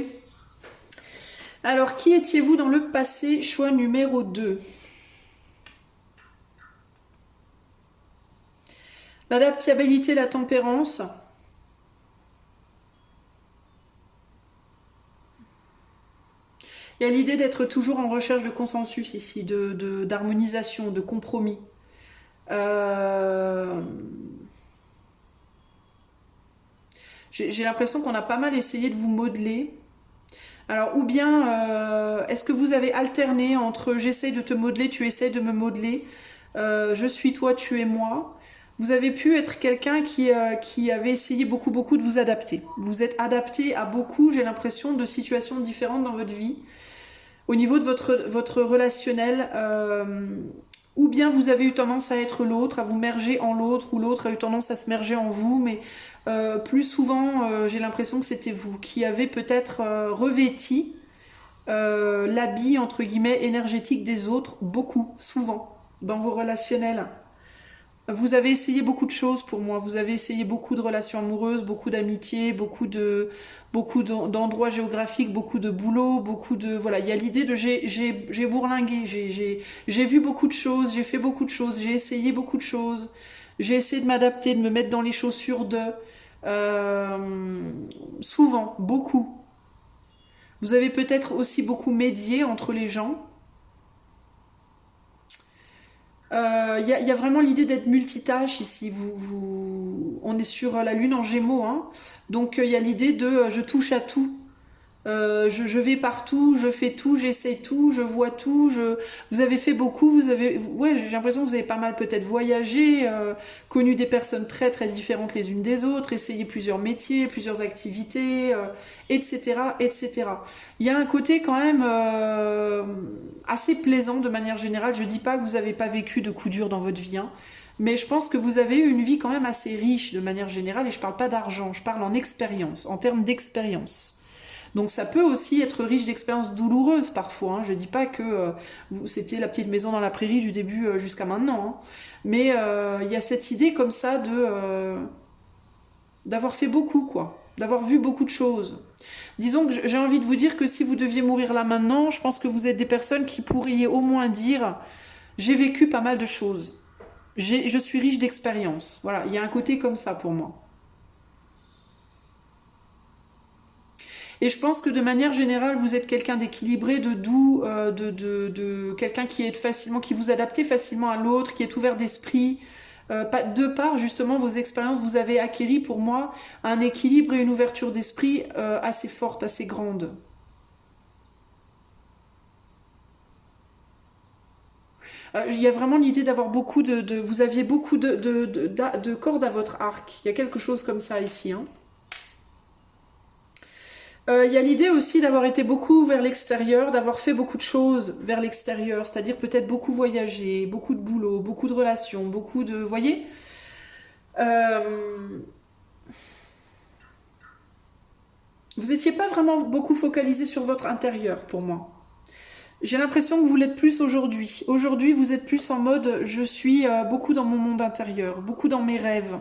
Alors, qui étiez-vous dans le passé? Choix numéro 2. L'adaptabilité, la tempérance. Il y a l'idée d'être toujours en recherche de consensus ici, d'harmonisation, de compromis. J'ai l'impression qu'on a pas mal essayé de vous modeler. Alors, ou bien, est-ce que vous avez alterné entre j'essaye de te modeler, tu essayes de me modeler, je suis toi, tu es moi. Vous avez pu être quelqu'un qui avait essayé beaucoup de vous adapter. Vous êtes adapté à beaucoup, j'ai l'impression, de situations différentes dans votre vie. Au niveau de votre relationnel, ou bien vous avez eu tendance à être l'autre, à vous merger en l'autre, ou l'autre a eu tendance à se merger en vous, mais plus souvent, j'ai l'impression que c'était vous qui avez peut-être revêti l'habit, entre guillemets, énergétique des autres, beaucoup, souvent, dans vos relationnels. Vous avez essayé beaucoup de choses pour moi. Vous avez essayé beaucoup de relations amoureuses, beaucoup d'amitié, beaucoup d'endroits géographiques, beaucoup de boulot, beaucoup de... Voilà, il y a l'idée de j'ai bourlingué, j'ai vu beaucoup de choses, j'ai fait beaucoup de choses, j'ai essayé beaucoup de choses, j'ai essayé de m'adapter, de me mettre dans les chaussures de... souvent, beaucoup. Vous avez peut-être aussi beaucoup médié entre les gens. Il y a vraiment l'idée d'être multitâche ici. On est sur la lune en Gémeaux, hein. Donc il y a l'idée de je touche à tout. Je vais partout, je fais tout, j'essaie tout, je vois tout. Vous avez fait beaucoup, ouais, j'ai l'impression que vous avez pas mal peut-être voyagé, connu des personnes très très différentes les unes des autres, essayé plusieurs métiers, plusieurs activités, etc., etc. Il y a un côté quand même assez plaisant de manière générale. Je dis pas que vous n'avez pas vécu de coups durs dans votre vie, hein, mais je pense que vous avez eu une vie quand même assez riche de manière générale, et je parle pas d'argent, je parle en expérience, en termes d'expérience. Donc ça peut aussi être riche d'expériences douloureuses parfois, hein. Je ne dis pas que c'était la petite maison dans la prairie du début jusqu'à maintenant, hein. Mais il y a cette idée comme ça d'avoir fait beaucoup, quoi, d'avoir vu beaucoup de choses. Disons que j'ai envie de vous dire que si vous deviez mourir là maintenant, je pense que vous êtes des personnes qui pourriez au moins dire « j'ai vécu pas mal de choses, je suis riche d'expérience ». Voilà, il y a un côté comme ça pour moi. Et je pense que de manière générale, vous êtes quelqu'un d'équilibré, de doux, quelqu'un qui est facilement, qui vous adapte facilement à l'autre, qui est ouvert d'esprit. De par justement vos expériences, vous avez acquis pour moi un équilibre et une ouverture d'esprit assez forte, assez grande. Il y a vraiment l'idée d'avoir beaucoup vous aviez beaucoup de cordes à votre arc. Il y a quelque chose comme ça ici, hein. Il y a l'idée aussi d'avoir été beaucoup vers l'extérieur, d'avoir fait beaucoup de choses vers l'extérieur, c'est-à-dire peut-être beaucoup voyager, beaucoup de boulot, beaucoup de relations, beaucoup de... Vous voyez, vous n'étiez pas vraiment beaucoup focalisé sur votre intérieur pour moi. J'ai l'impression que vous l'êtes plus aujourd'hui. Aujourd'hui, vous êtes plus en mode je suis beaucoup dans mon monde intérieur, beaucoup dans mes rêves.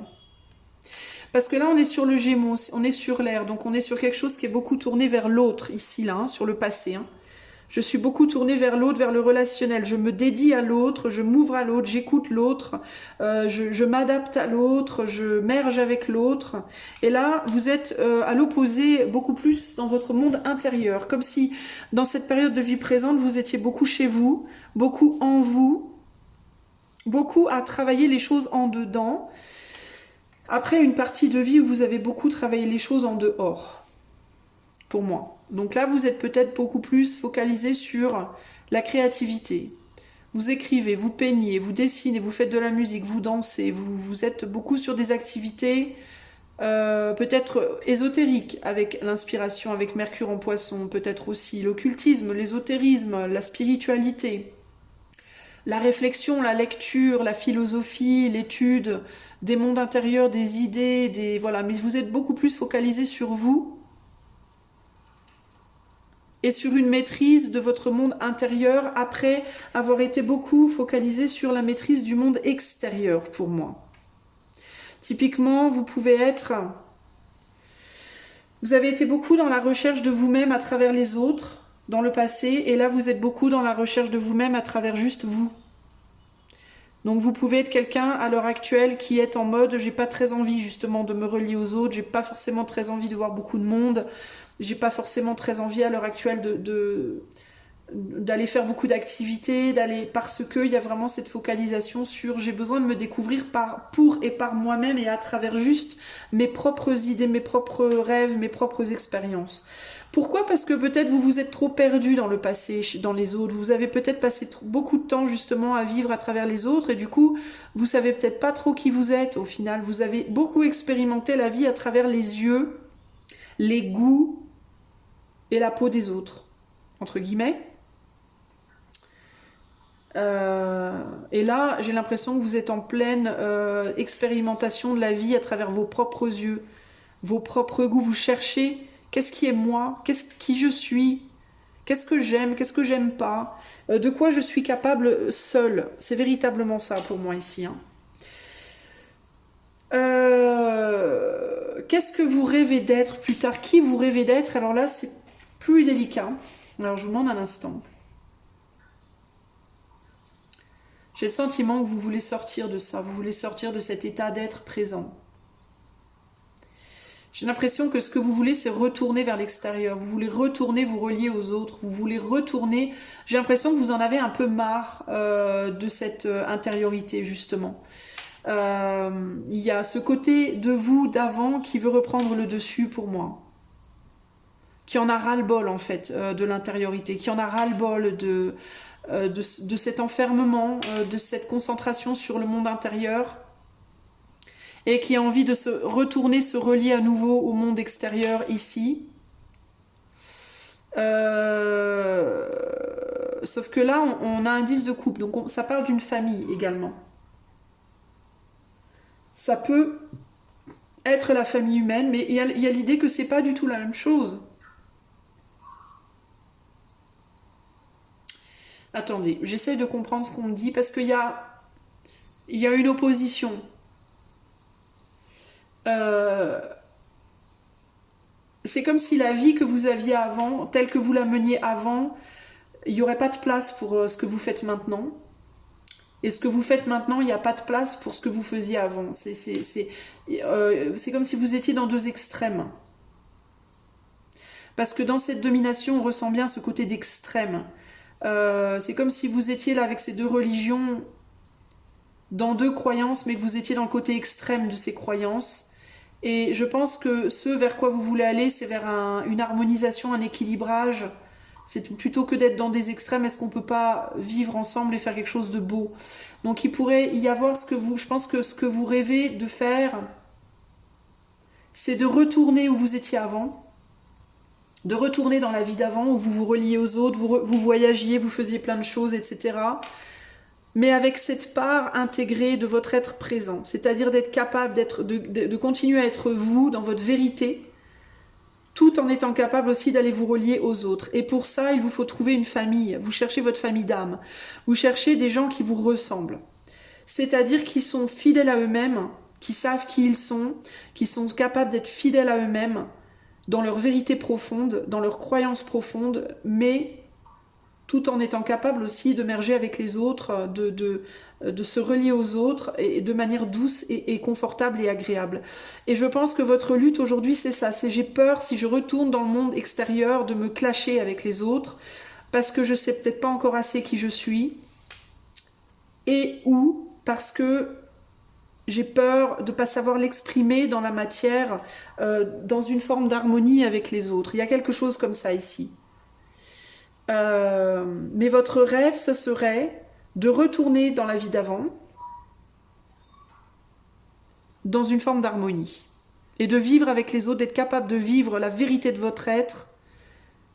Parce que là, on est sur le Gémeaux, on est sur l'air, donc on est sur quelque chose qui est beaucoup tourné vers l'autre, ici, là, hein, sur le passé. Hein. Je suis beaucoup tournée vers l'autre, vers le relationnel. Je me dédie à l'autre, je m'ouvre à l'autre, j'écoute l'autre, je m'adapte à l'autre, je merge avec l'autre. Et là, vous êtes à l'opposé, beaucoup plus dans votre monde intérieur. Comme si, dans cette période de vie présente, vous étiez beaucoup chez vous, beaucoup en vous, beaucoup à travailler les choses en dedans. Après une partie de vie où vous avez beaucoup travaillé les choses en dehors, pour moi. Donc là, vous êtes peut-être beaucoup plus focalisé sur la créativité. Vous écrivez, vous peignez, vous dessinez, vous faites de la musique, vous dansez, vous êtes beaucoup sur des activités peut-être ésotériques, avec l'inspiration, avec Mercure en Poisson, peut-être aussi l'occultisme, l'ésotérisme, la spiritualité, la réflexion, la lecture, la philosophie, l'étude des mondes intérieurs, des idées, voilà. Mais vous êtes beaucoup plus focalisé sur vous, et sur une maîtrise de votre monde intérieur après avoir été beaucoup focalisé sur la maîtrise du monde extérieur pour moi. Typiquement, vous avez été beaucoup dans la recherche de vous-même à travers les autres dans le passé, et là vous êtes beaucoup dans la recherche de vous-même à travers juste vous. Donc vous pouvez être quelqu'un à l'heure actuelle qui est en mode j'ai pas très envie justement de me relier aux autres, j'ai pas forcément très envie de voir beaucoup de monde, j'ai pas forcément très envie à l'heure actuelle d'aller faire beaucoup d'activités, parce qu'il y a vraiment cette focalisation sur j'ai besoin de me découvrir pour et par moi-même et à travers juste mes propres idées, mes propres rêves, mes propres expériences. Pourquoi? Parce que peut-être vous vous êtes trop perdu dans le passé, dans les autres. Vous avez peut-être passé beaucoup de temps justement à vivre à travers les autres et du coup, vous savez peut-être pas trop qui vous êtes au final. Vous avez beaucoup expérimenté la vie à travers les yeux, les goûts et la peau des autres, entre guillemets. Et là, j'ai l'impression que vous êtes en pleine expérimentation de la vie à travers vos propres yeux, vos propres goûts. Vous cherchez qu'est-ce qui est moi, qui je suis, qu'est-ce que j'aime pas, de quoi je suis capable seule. C'est véritablement ça pour moi ici. Hein. Qu'est-ce que vous rêvez d'être plus tard? Qui vous rêvez d'être? Alors là, c'est plus délicat. Alors je vous demande un instant. J'ai le sentiment que vous voulez sortir de ça, vous voulez sortir de cet état d'être présent. J'ai l'impression que ce que vous voulez, c'est retourner vers l'extérieur. Vous voulez retourner, vous relier aux autres. Vous voulez retourner... J'ai l'impression que vous en avez un peu marre de cette intériorité, justement. Il y a ce côté de vous, d'avant, qui veut reprendre le dessus pour moi. Qui en a ras-le-bol, en fait, de l'intériorité. Qui en a ras-le-bol de cet enfermement, de cette concentration sur le monde intérieur. Et qui a envie de se retourner, se relier à nouveau au monde extérieur ici. Sauf que là, on a un 10 de coupe, donc ça parle d'une famille également. Ça peut être la famille humaine, mais il y a l'idée que c'est pas du tout la même chose. Attendez, j'essaye de comprendre ce qu'on me dit, parce qu'il y a une opposition. C'est comme si la vie que vous aviez avant, telle que vous la meniez avant, il n'y aurait pas de place pour ce que vous faites maintenant. Et ce que vous faites maintenant, il n'y a pas de place pour ce que vous faisiez avant. C'est comme si vous étiez dans deux extrêmes. Parce que dans cette domination, on ressent bien ce côté d'extrême. C'est comme si vous étiez là avec ces deux religions, dans deux croyances, mais que vous étiez dans le côté extrême de ces croyances. Et je pense que ce vers quoi vous voulez aller, c'est vers une harmonisation, un équilibrage. C'est plutôt que d'être dans des extrêmes, est-ce qu'on ne peut pas vivre ensemble et faire quelque chose de beau? Donc il pourrait y avoir je pense que ce que vous rêvez de faire, c'est de retourner où vous étiez avant, de retourner dans la vie d'avant, où vous vous reliez aux autres, vous voyagiez, vous faisiez plein de choses, etc. Mais avec cette part intégrée de votre être présent, c'est-à-dire d'être capable de continuer à être vous dans votre vérité, tout en étant capable aussi d'aller vous relier aux autres. Et pour ça, il vous faut trouver une famille. Vous cherchez votre famille d'âme. Vous cherchez des gens qui vous ressemblent. C'est-à-dire qui sont fidèles à eux-mêmes, qui savent qui ils sont, qui sont capables d'être fidèles à eux-mêmes, dans leur vérité profonde, dans leurs croyances profondes, mais tout en étant capable aussi de merger avec les autres, de se relier aux autres et de manière douce et confortable et agréable. Et je pense que votre lutte aujourd'hui, c'est ça, c'est j'ai peur, si je retourne dans le monde extérieur, de me clasher avec les autres, parce que je sais peut-être pas encore assez qui je suis, et ou parce que j'ai peur de ne pas savoir l'exprimer dans la matière, dans une forme d'harmonie avec les autres. Il y a quelque chose comme ça ici. Mais votre rêve, ce serait de retourner dans la vie d'avant, dans une forme d'harmonie. Et de vivre avec les autres, d'être capable de vivre la vérité de votre être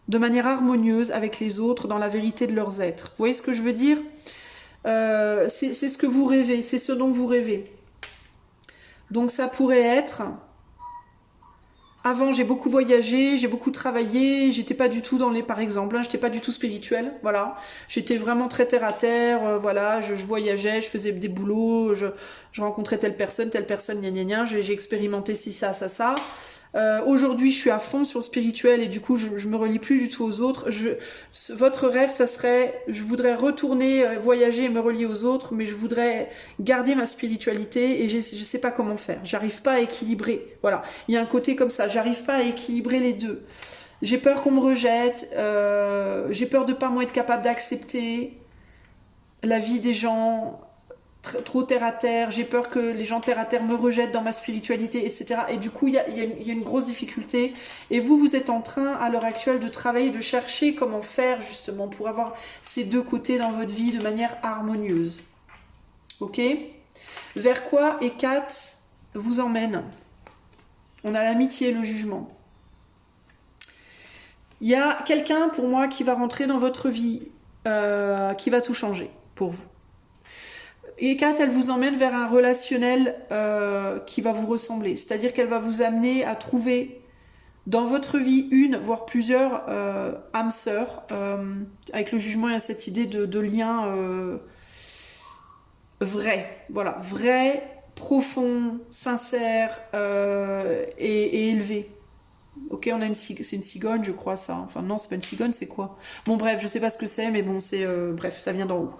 de manière harmonieuse avec les autres, dans la vérité de leurs êtres. Vous voyez ce que je veux dire? C'est ce que vous rêvez, c'est ce dont vous rêvez. Donc ça pourrait être, avant j'ai beaucoup voyagé, j'ai beaucoup travaillé, j'étais pas du tout dans les, par exemple, j'étais pas du tout spirituelle, voilà, j'étais vraiment très terre à terre, voilà, je voyageais, je faisais des boulots, je rencontrais telle personne, gna gna gna, j'ai expérimenté ci, ça, ça, ça. Aujourd'hui, je suis à fond sur le spirituel et du coup, je me relie plus du tout aux autres. Votre rêve, ça serait, je voudrais retourner voyager et me relier aux autres, mais je voudrais garder ma spiritualité et je sais pas comment faire. J'arrive pas à équilibrer. Voilà, il y a un côté comme ça. J'arrive pas à équilibrer les deux. J'ai peur qu'on me rejette. J'ai peur de pas moi être capable d'accepter la vie des gens. Trop terre à terre, j'ai peur que les gens terre à terre me rejettent dans ma spiritualité, etc. Et du coup, il y a une grosse difficulté. Et vous êtes en train, à l'heure actuelle, de travailler, de chercher comment faire, justement, pour avoir ces deux côtés dans votre vie de manière harmonieuse. Ok? Vers quoi Hécate vous emmène? On a l'amitié et le jugement. Il y a quelqu'un, pour moi, qui va rentrer dans votre vie, qui va tout changer pour vous. Hécate, elle vous emmène vers un relationnel qui va vous ressembler. C'est-à-dire qu'elle va vous amener à trouver dans votre vie une, voire plusieurs âmes sœurs. Avec le jugement, il y a cette idée de lien vrai. Voilà, vrai, profond, sincère et élevé. Ok, c'est une cigogne, je crois, ça. Enfin, non, c'est pas une cigogne, c'est quoi? Bon, bref, je sais pas ce que c'est, mais bon, c'est... bref, ça vient d'en haut.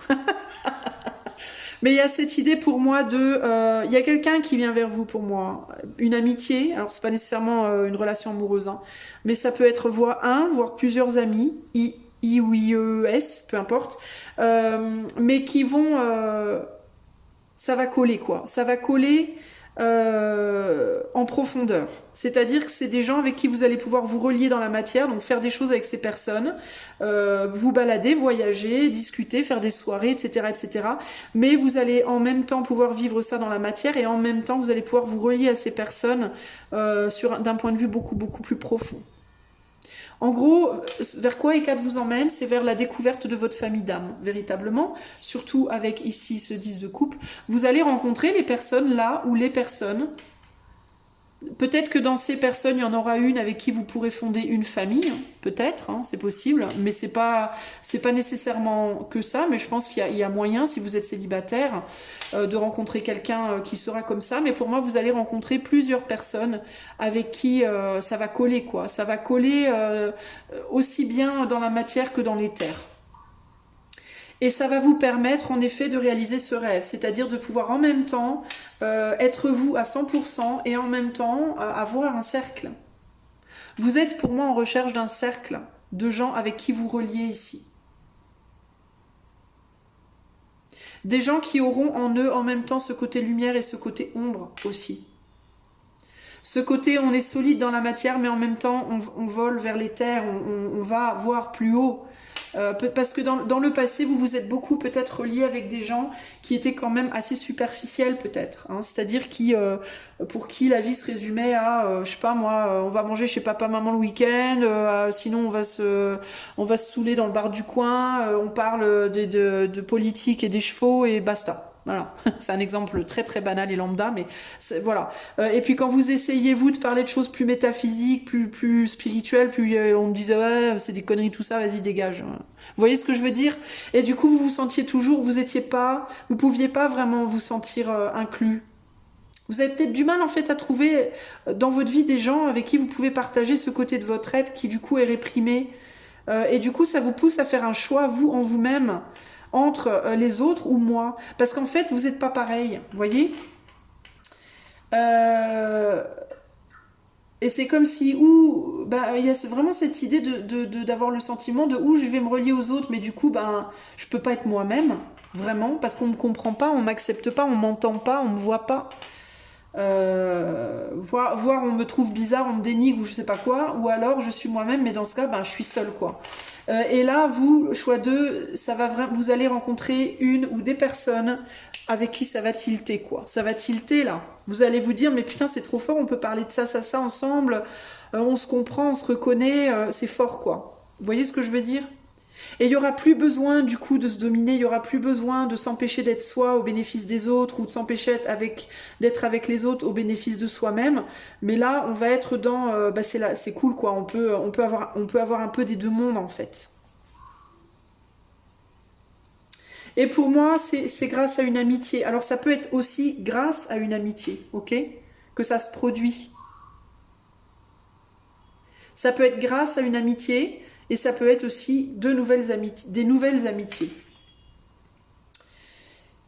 Mais il y a cette idée pour moi de... il y a quelqu'un qui vient vers vous pour moi. Une amitié. Alors, c'est pas nécessairement une relation amoureuse. Hein, mais ça peut être voire plusieurs amis. I ou IES, peu importe. Mais qui vont... ça va coller, quoi. Ça va coller en profondeur. C'est-à-dire que c'est des gens avec qui vous allez pouvoir vous relier dans la matière, donc faire des choses avec ces personnes, vous balader, voyager, discuter, faire des soirées, etc., etc. Mais vous allez en même temps pouvoir vivre ça dans la matière et en même temps vous allez pouvoir vous relier à ces personnes d'un point de vue beaucoup, beaucoup plus profond. En gros, vers quoi Hécate vous emmène? C'est vers la découverte de votre famille d'âme, véritablement. Surtout avec ici ce 10 de coupe. Vous allez rencontrer les personnes là où les personnes... Peut-être que dans ces personnes, il y en aura une avec qui vous pourrez fonder une famille, peut-être, hein, c'est possible, mais c'est pas nécessairement que ça, mais je pense qu'il y a moyen, si vous êtes célibataire, de rencontrer quelqu'un qui sera comme ça, mais pour moi, vous allez rencontrer plusieurs personnes avec qui ça va coller, quoi. Ça va coller aussi bien dans la matière que dans les terres. Et ça va vous permettre en effet de réaliser ce rêve, c'est-à-dire de pouvoir en même temps être vous à 100% et en même temps avoir un cercle. Vous êtes pour moi en recherche d'un cercle de gens avec qui vous reliez ici. Des gens qui auront en eux en même temps ce côté lumière et ce côté ombre aussi. Ce côté on est solide dans la matière mais en même temps on vole vers les terres, on va voir plus haut. Parce que dans le passé, vous vous êtes beaucoup peut-être relié avec des gens qui étaient quand même assez superficiels peut-être. Hein, c'est-à-dire pour qui la vie se résumait à, je sais pas moi, on va manger chez papa-maman le week-end, sinon on va se saouler dans le bar du coin, on parle de politique et des chevaux et basta. Voilà, c'est un exemple très très banal et lambda, mais voilà. Et puis quand vous essayez vous de parler de choses plus métaphysiques, plus spirituelles, on me disait ouais c'est des conneries tout ça, vas-y dégage. Vous voyez ce que je veux dire? Et du coup vous vous sentiez toujours, vous pouviez pas vraiment vous sentir inclus. Vous avez peut-être du mal en fait à trouver dans votre vie des gens avec qui vous pouvez partager ce côté de votre être qui du coup est réprimé Et du coup, ça vous pousse à faire un choix, vous, en vous-même, entre les autres ou moi. Parce qu'en fait, vous n'êtes pas pareil, vous voyez. Et c'est comme si, ou, bah, il y a vraiment cette idée d'avoir le sentiment de où je vais me relier aux autres, mais du coup, ben, je peux pas être moi-même, vraiment, parce qu'on me comprend pas, on m'accepte pas, on m'entend pas, on me voit pas. Voire on me trouve bizarre, on me dénigre ou je sais pas quoi, ou alors je suis moi-même, mais dans ce cas, ben, je suis seule, quoi. Et là, vous, choix 2, ça va vous allez rencontrer une ou des personnes avec qui ça va tilter, quoi. Ça va tilter, là. Vous allez vous dire, mais putain, c'est trop fort, on peut parler de ça, ça, ça ensemble, on se comprend, on se reconnaît, c'est fort, quoi. Vous voyez ce que je veux dire? Et il n'y aura plus besoin du coup de se dominer, il n'y aura plus besoin de s'empêcher d'être soi au bénéfice des autres ou de s'empêcher d'être avec les autres au bénéfice de soi-même. Mais là, on va être dans, bah c'est cool quoi, on peut avoir un peu des deux mondes en fait. Et pour moi, c'est grâce à une amitié. Alors ça peut être aussi grâce à une amitié, ok? Que ça se produit. Ça peut être grâce à une amitié et ça peut être aussi des nouvelles amitiés.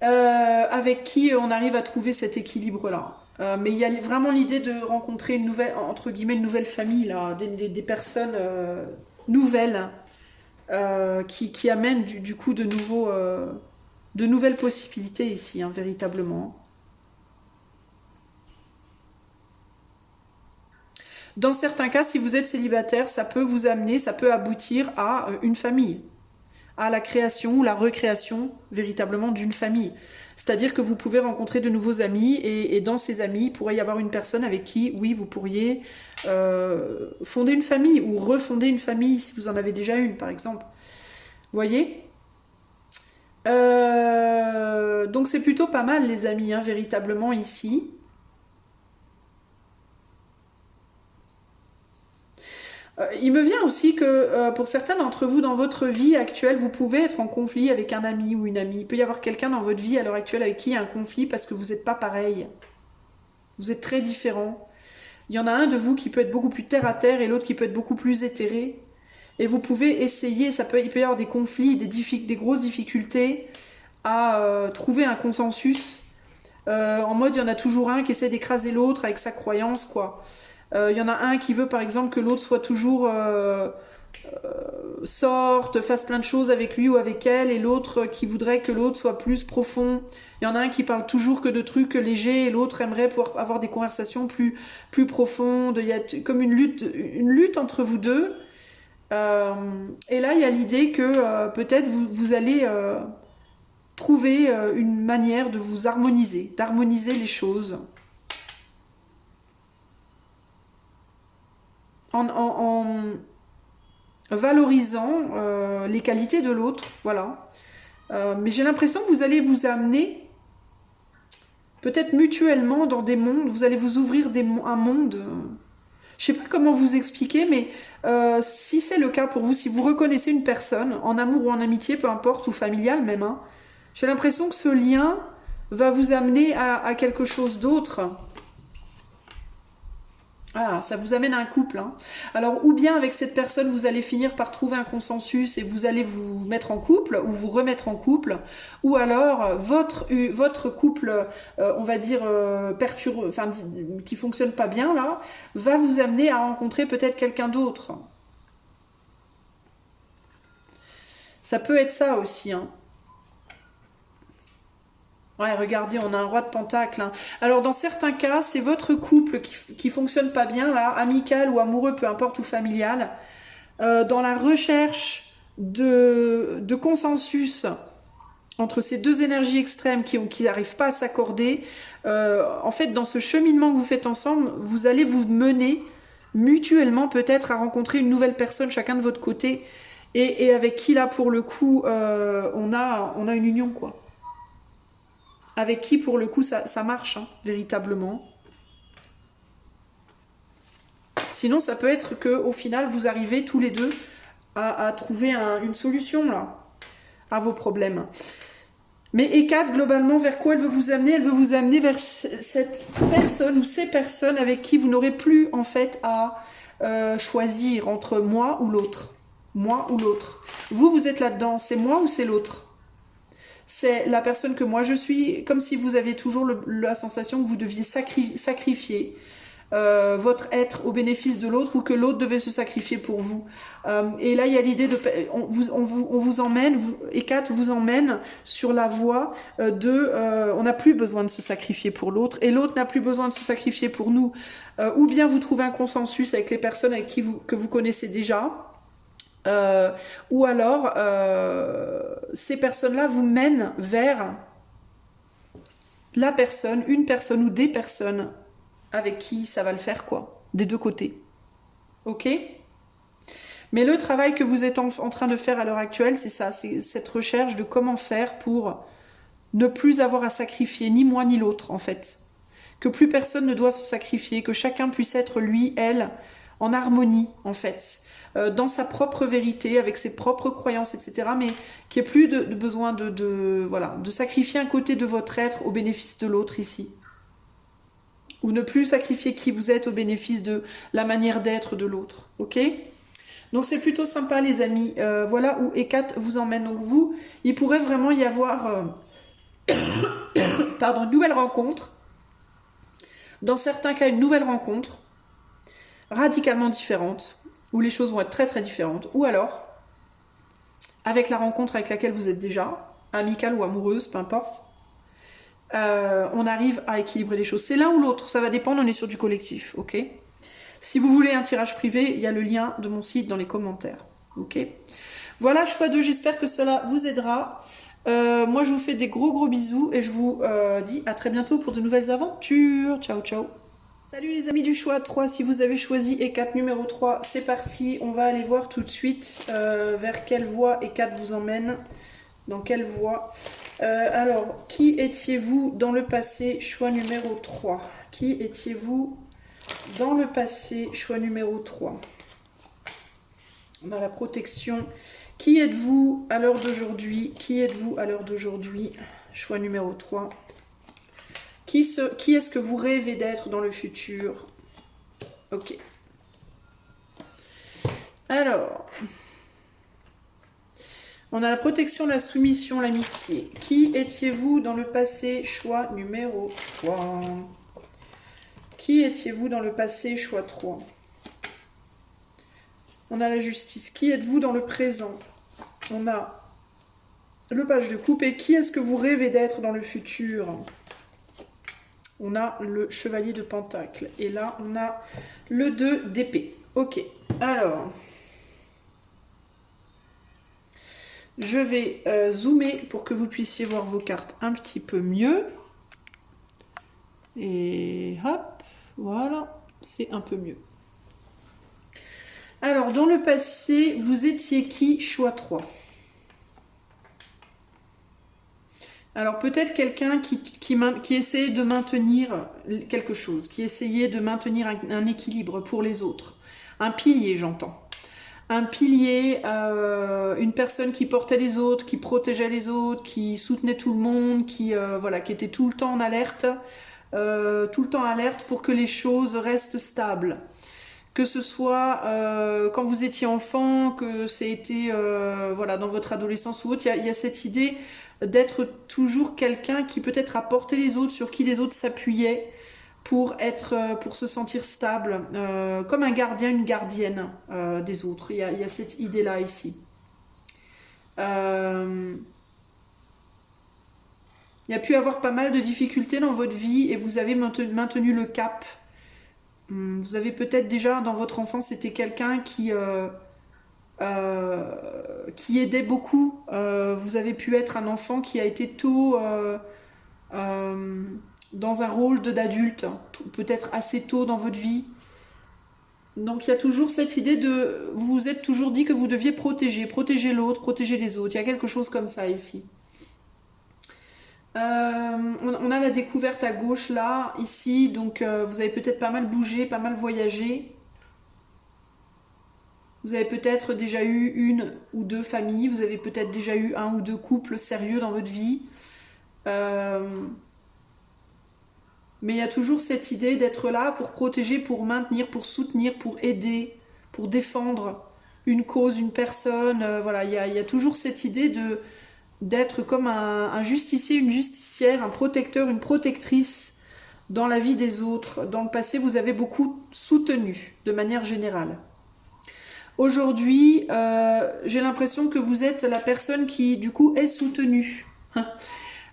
Avec qui on arrive à trouver cet équilibre-là. Mais il y a vraiment l'idée de rencontrer une nouvelle, entre guillemets, une nouvelle famille, là, des personnes nouvelles qui amènent du coup de nouvelles possibilités ici, hein, véritablement. Dans certains cas, si vous êtes célibataire, ça peut vous amener, ça peut aboutir à une famille, à la création ou la recréation véritablement d'une famille. C'est-à-dire que vous pouvez rencontrer de nouveaux amis et dans ces amis, il pourrait y avoir une personne avec qui, oui, vous pourriez fonder une famille ou refonder une famille si vous en avez déjà une, par exemple. Vous voyez donc c'est plutôt pas mal, les amis, hein, véritablement ici. Il me vient aussi que pour certains d'entre vous dans votre vie actuelle, vous pouvez être en conflit avec un ami ou une amie. Il peut y avoir quelqu'un dans votre vie à l'heure actuelle avec qui il y a un conflit parce que vous n'êtes pas pareil. Vous êtes très différents. Il y en a un de vous qui peut être beaucoup plus terre à terre et l'autre qui peut être beaucoup plus éthéré. Et vous pouvez essayer, il peut y avoir des conflits, des grosses difficultés à trouver un consensus. En mode, il y en a toujours un qui essaie d'écraser l'autre avec sa croyance, quoi. Il y en a un qui veut par exemple que l'autre soit toujours sorte, fasse plein de choses avec lui ou avec elle, et l'autre qui voudrait que l'autre soit plus profond. Il y en a un qui parle toujours que de trucs légers et l'autre aimerait pouvoir avoir des conversations plus profondes. Il y a comme une lutte entre vous deux. Et là, il y a l'idée que peut-être vous allez trouver une manière de vous d'harmoniser les choses. En valorisant les qualités de l'autre, voilà. Mais j'ai l'impression que vous allez vous amener peut-être mutuellement dans des mondes, vous allez vous ouvrir un monde. Je ne sais pas comment vous expliquer, mais si c'est le cas pour vous, si vous reconnaissez une personne, en amour ou en amitié, peu importe, ou familial même, hein, j'ai l'impression que ce lien va vous amener à quelque chose d'autre. Ah, ça vous amène à un couple. Hein. Alors, ou bien avec cette personne, vous allez finir par trouver un consensus et vous allez vous mettre en couple ou vous remettre en couple. Ou alors, votre couple, on va dire, enfin, qui fonctionne pas bien, là, va vous amener à rencontrer peut-être quelqu'un d'autre. Ça peut être ça aussi, hein. Ouais, regardez, on a un roi de pentacle. Hein. Alors, dans certains cas, c'est votre couple qui fonctionne pas bien, là, amical ou amoureux, peu importe, ou familial. Dans la recherche de consensus entre ces deux énergies extrêmes qui n'arrivent pas à s'accorder, en fait, dans ce cheminement que vous faites ensemble, vous allez vous mener mutuellement peut-être à rencontrer une nouvelle personne, chacun de votre côté, et avec qui, là, pour le coup, on a une union, quoi. Avec qui, pour le coup, ça marche, hein, véritablement. Sinon, ça peut être qu'au final, vous arrivez tous les deux à trouver une solution, là, à vos problèmes. Mais Hécate, globalement, vers quoi elle veut vous amener? Elle veut vous amener vers cette personne ou ces personnes avec qui vous n'aurez plus, en fait, à choisir entre moi ou l'autre. moi ou l'autre. Vous, vous êtes là-dedans, c'est moi ou c'est l'autre? C'est la personne que moi je suis, comme si vous aviez toujours la sensation que vous deviez sacrifier votre être au bénéfice de l'autre ou que l'autre devait se sacrifier pour vous. Et là, il y a l'idée de... On vous emmène, Hécat vous emmène sur la voie on n'a plus besoin de se sacrifier pour l'autre et l'autre n'a plus besoin de se sacrifier pour nous. Ou bien vous trouvez un consensus avec les personnes avec que vous connaissez déjà. Ou alors, ces personnes-là vous mènent vers la personne, une personne ou des personnes avec qui ça va le faire, quoi. Des deux côtés. Ok? Mais le travail que vous êtes en train de faire à l'heure actuelle, c'est ça, c'est cette recherche de comment faire pour ne plus avoir à sacrifier ni moi ni l'autre, en fait. Que plus personne ne doive se sacrifier, que chacun puisse être lui, elle, en harmonie, en fait. Dans sa propre vérité, avec ses propres croyances, etc. Mais qu'il n'y ait plus de besoin voilà, de sacrifier un côté de votre être au bénéfice de l'autre ici. Ou ne plus sacrifier qui vous êtes au bénéfice de la manière d'être de l'autre. Ok? Donc c'est plutôt sympa les amis. Voilà où Hécat vous emmène. Donc vous, il pourrait vraiment y avoir pardon, une nouvelle rencontre. Dans certains cas, une nouvelle rencontre radicalement différente, où les choses vont être très très différentes. Ou alors, avec la rencontre avec laquelle vous êtes déjà, amicale ou amoureuse, peu importe, on arrive à équilibrer les choses. C'est l'un ou l'autre, ça va dépendre, on est sur du collectif, ok? Si vous voulez un tirage privé, il y a le lien de mon site dans les commentaires, ok? Voilà, choix 2, j'espère que cela vous aidera. Moi, je vous fais des gros bisous et je vous dis à très bientôt pour de nouvelles aventures. Ciao, ciao! Salut les amis du choix 3, si vous avez choisi Hécat numéro 3, c'est parti, on va aller voir tout de suite vers quelle voie Hécat vous emmène. Dans quelle voie alors, qui étiez-vous dans le passé, choix numéro 3? Qui étiez-vous dans le passé, choix numéro 3? On a la protection. Qui êtes-vous à l'heure d'aujourd'hui? Qui êtes-vous à l'heure d'aujourd'hui? Choix numéro 3. Qui est-ce que vous rêvez d'être dans le futur? Ok. Alors... on a la protection, la soumission, l'amitié. Qui étiez-vous dans le passé? Choix numéro 3. Qui étiez-vous dans le passé? Choix 3. On a la justice. Qui êtes-vous dans le présent? On a le page de coupe. Et qui est-ce que vous rêvez d'être dans le futur? On a le chevalier de pentacle. Et là, on a le 2 d'épée. Ok. Alors... je vais zoomer pour que vous puissiez voir vos cartes un petit peu mieux. Et hop, voilà, c'est un peu mieux. Alors, dans le passé, vous étiez qui? Choix 3. Alors, peut-être quelqu'un qui essayait de maintenir quelque chose, qui essayait de maintenir un équilibre pour les autres. Un pilier, j'entends. Un pilier, une personne qui portait les autres, qui protégeait les autres, qui soutenait tout le monde, voilà, qui était tout le temps en alerte, pour que les choses restent stables. Que ce soit quand vous étiez enfant, que c'était voilà, dans votre adolescence ou autre, il y a cette idée d'être toujours quelqu'un qui peut-être a porté les autres, sur qui les autres s'appuyaient, pour se sentir stable, comme un gardien, une gardienne des autres. Il y a cette idée-là ici. Il y a pu avoir pas mal de difficultés dans votre vie et vous avez maintenu le cap. Vous avez peut-être déjà, dans votre enfance, été quelqu'un qui aidait beaucoup. Vous avez pu être un enfant qui a été tôt... dans un rôle d'adulte, peut-être assez tôt dans votre vie. Donc il y a toujours cette idée de... vous vous êtes toujours dit que vous deviez protéger l'autre, protéger les autres. Il y a quelque chose comme ça ici. On a la découverte à gauche là, ici. Donc vous avez peut-être pas mal bougé, pas mal voyagé. Vous avez peut-être déjà eu une ou deux familles. Vous avez peut-être déjà eu un ou deux couples sérieux dans votre vie. Mais il y a toujours cette idée d'être là pour protéger, pour maintenir, pour soutenir, pour aider, pour défendre une cause, une personne. Voilà, il y a toujours cette idée de d'être comme un justicier, une justicière, un protecteur, une protectrice dans la vie des autres. Dans le passé, vous avez beaucoup soutenu de manière générale. Aujourd'hui, j'ai l'impression que vous êtes la personne qui, du coup, est soutenue.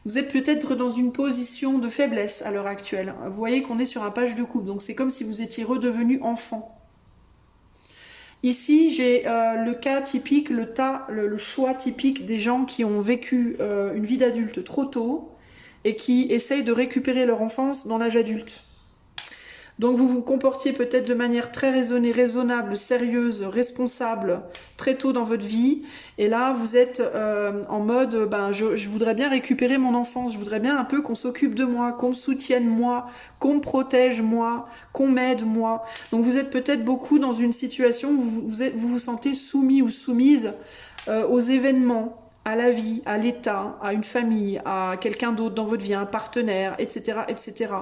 Vous êtes peut-être dans une position de faiblesse à l'heure actuelle. Vous voyez qu'on est sur un page de coupe, donc c'est comme si vous étiez redevenu enfant. Ici, j'ai le cas typique, le choix typique des gens qui ont vécu une vie d'adulte trop tôt et qui essayent de récupérer leur enfance dans l'âge adulte. Donc vous vous comportiez peut-être de manière très raisonnée, raisonnable, sérieuse, responsable très tôt dans votre vie. Et là, vous êtes en mode, je voudrais bien récupérer mon enfance, je voudrais bien un peu qu'on s'occupe de moi, qu'on me soutienne moi, qu'on me protège moi, qu'on m'aide moi. Donc vous êtes peut-être beaucoup dans une situation où vous vous sentez soumis ou soumise aux événements, à la vie, à l'État, à une famille, à quelqu'un d'autre dans votre vie, à un partenaire, etc., etc.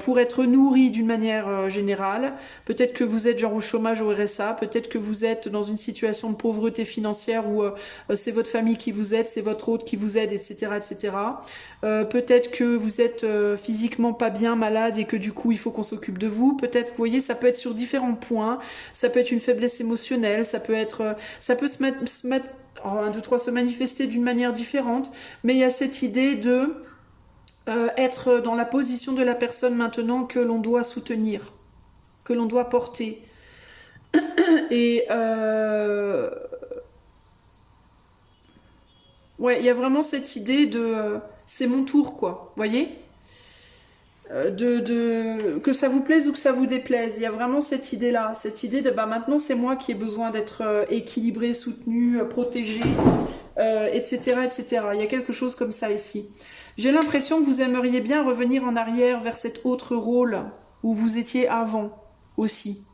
Pour être nourri d'une manière générale. Peut-être que vous êtes genre au chômage au RSA, peut-être que vous êtes dans une situation de pauvreté financière où c'est votre famille qui vous aide, c'est votre hôte qui vous aide, etc. etc. Peut-être que vous êtes physiquement pas bien, malade et que du coup il faut qu'on s'occupe de vous. Peut-être, vous voyez, ça peut être sur différents points. Ça peut être une faiblesse émotionnelle, ça peut se manifester d'une manière différente, mais il y a cette idée de être dans la position de la personne maintenant que l'on doit soutenir, que l'on doit porter. Et ouais, il y a vraiment cette idée de c'est mon tour, quoi. Voyez, que ça vous plaise ou que ça vous déplaise. Il y a vraiment cette idée-là, cette idée de maintenant c'est moi qui ai besoin d'être équilibré, soutenu, protégé, etc., etc. Il y a quelque chose comme ça ici. J'ai l'impression que vous aimeriez bien revenir en arrière vers cet autre rôle où vous étiez avant aussi.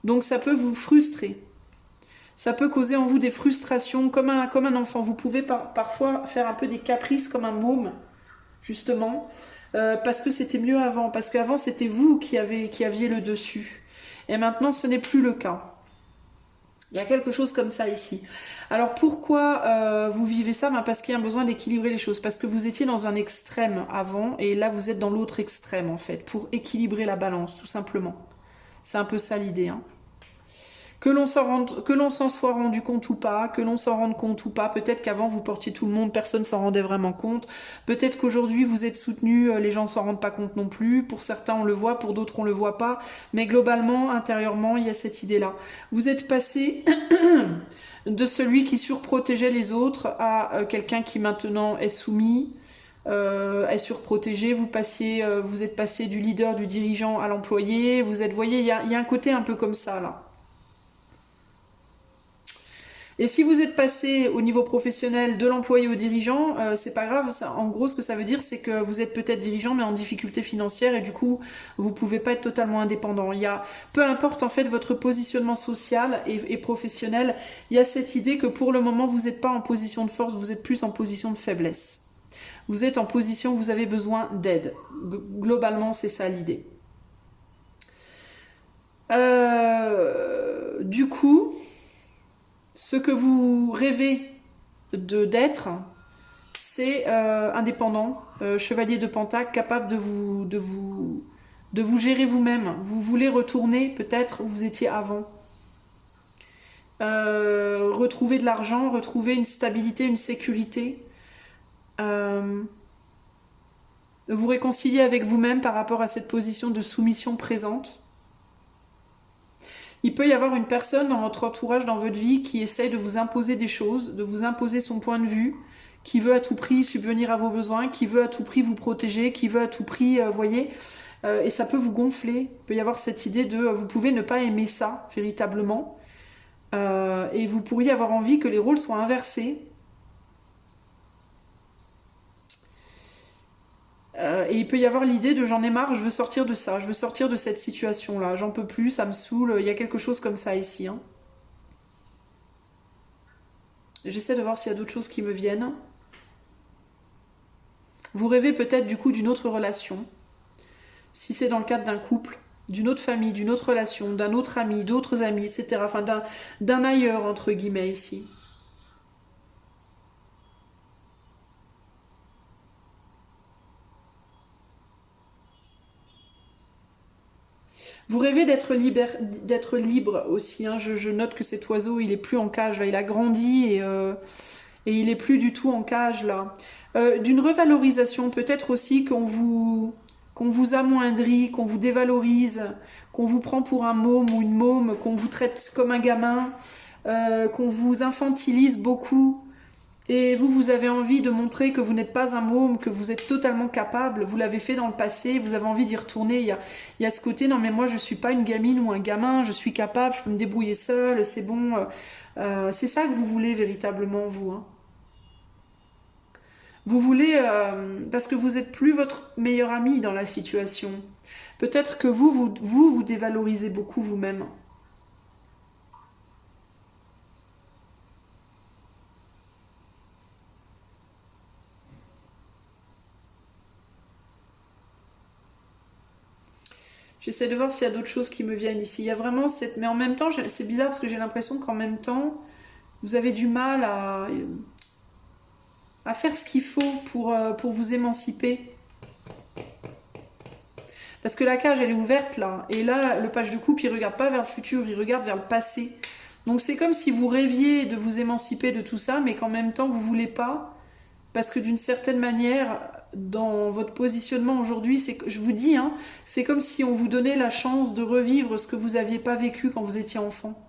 Donc ça peut vous frustrer. Ça peut causer en vous des frustrations comme un enfant. Vous pouvez parfois faire un peu des caprices comme un môme, justement, parce que c'était mieux avant. Parce qu'avant, c'était vous qui aviez le dessus. Et maintenant, ce n'est plus le cas. Il y a quelque chose comme ça ici. Alors pourquoi vous vivez ça? Parce qu'il y a un besoin d'équilibrer les choses. Parce que vous étiez dans un extrême avant et là vous êtes dans l'autre extrême en fait. Pour équilibrer la balance tout simplement. C'est un peu ça l'idée. Hein. Que l'on s'en soit rendu compte ou pas, que l'on s'en rende compte ou pas, peut-être qu'avant vous portiez tout le monde, personne s'en rendait vraiment compte, peut-être qu'aujourd'hui vous êtes soutenu, les gens s'en rendent pas compte non plus, pour certains on le voit, pour d'autres on le voit pas, mais globalement, intérieurement, il y a cette idée-là. Vous êtes passé de celui qui surprotégeait les autres à quelqu'un qui maintenant est soumis, est surprotégé, vous êtes passé du leader, du dirigeant à l'employé, vous voyez, il y a un côté un peu comme ça là. Et si vous êtes passé au niveau professionnel de l'employé au dirigeant, c'est pas grave. En gros, ce que ça veut dire, c'est que vous êtes peut-être dirigeant, mais en difficulté financière, et du coup, vous pouvez pas être totalement indépendant. Peu importe en fait votre positionnement social et professionnel, il y a cette idée que pour le moment, vous n'êtes pas en position de force, vous êtes plus en position de faiblesse. Vous êtes en position où vous avez besoin d'aide. Globalement, c'est ça l'idée. Du coup, ce que vous rêvez d'être, c'est indépendant, chevalier de Pentacle, capable de vous gérer vous-même. Vous voulez retourner peut-être où vous étiez avant. Retrouver de l'argent, retrouver une stabilité, une sécurité. Vous réconcilier avec vous-même par rapport à cette position de soumission présente. Il peut y avoir une personne dans votre entourage, dans votre vie, qui essaye de vous imposer des choses, de vous imposer son point de vue, qui veut à tout prix subvenir à vos besoins, qui veut à tout prix vous protéger, qui veut à tout prix, voyez, et ça peut vous gonfler. Il peut y avoir cette idée de, vous pouvez ne pas aimer ça, véritablement, et vous pourriez avoir envie que les rôles soient inversés. Et il peut y avoir l'idée de j'en ai marre, je veux sortir de ça, je veux sortir de cette situation-là, j'en peux plus, ça me saoule, il y a quelque chose comme ça ici. Hein. J'essaie de voir s'il y a d'autres choses qui me viennent. Vous rêvez peut-être du coup d'une autre relation, si c'est dans le cadre d'un couple. d'une autre famille, d'une autre relation, d'un autre ami, d'autres amis, etc. Enfin, d'un ailleurs, entre guillemets, ici. Vous rêvez d'être libre aussi. Hein. Je note que cet oiseau, il est plus en cage là. Il a grandi et il est plus du tout en cage là. D'une revalorisation, peut-être aussi qu'on vous amoindrit, qu'on vous dévalorise, qu'on vous prend pour un môme ou une môme, qu'on vous traite comme un gamin, qu'on vous infantilise beaucoup. Et vous, vous avez envie de montrer que vous n'êtes pas un môme, que vous êtes totalement capable, vous l'avez fait dans le passé, vous avez envie d'y retourner. Il y a ce côté, non mais moi je ne suis pas une gamine ou un gamin, je suis capable, je peux me débrouiller seule, c'est bon. C'est ça que vous voulez véritablement, vous. Hein. Vous voulez, parce que vous n'êtes plus votre meilleur ami dans la situation. Peut-être que vous dévalorisez beaucoup vous-même. J'essaie de voir s'il y a d'autres choses qui me viennent ici. Il y a vraiment cette... Mais en même temps, c'est bizarre parce que j'ai l'impression qu'en même temps, vous avez du mal à faire ce qu'il faut pour vous émanciper. Parce que la cage, elle est ouverte là. Et là, le page de coupe, il regarde pas vers le futur, il regarde vers le passé. Donc c'est comme si vous rêviez de vous émanciper de tout ça, mais qu'en même temps, vous voulez pas. Parce que d'une certaine manière, dans votre positionnement aujourd'hui, c'est que je vous dis, hein, c'est comme si on vous donnait la chance de revivre ce que vous n'aviez pas vécu quand vous étiez enfant.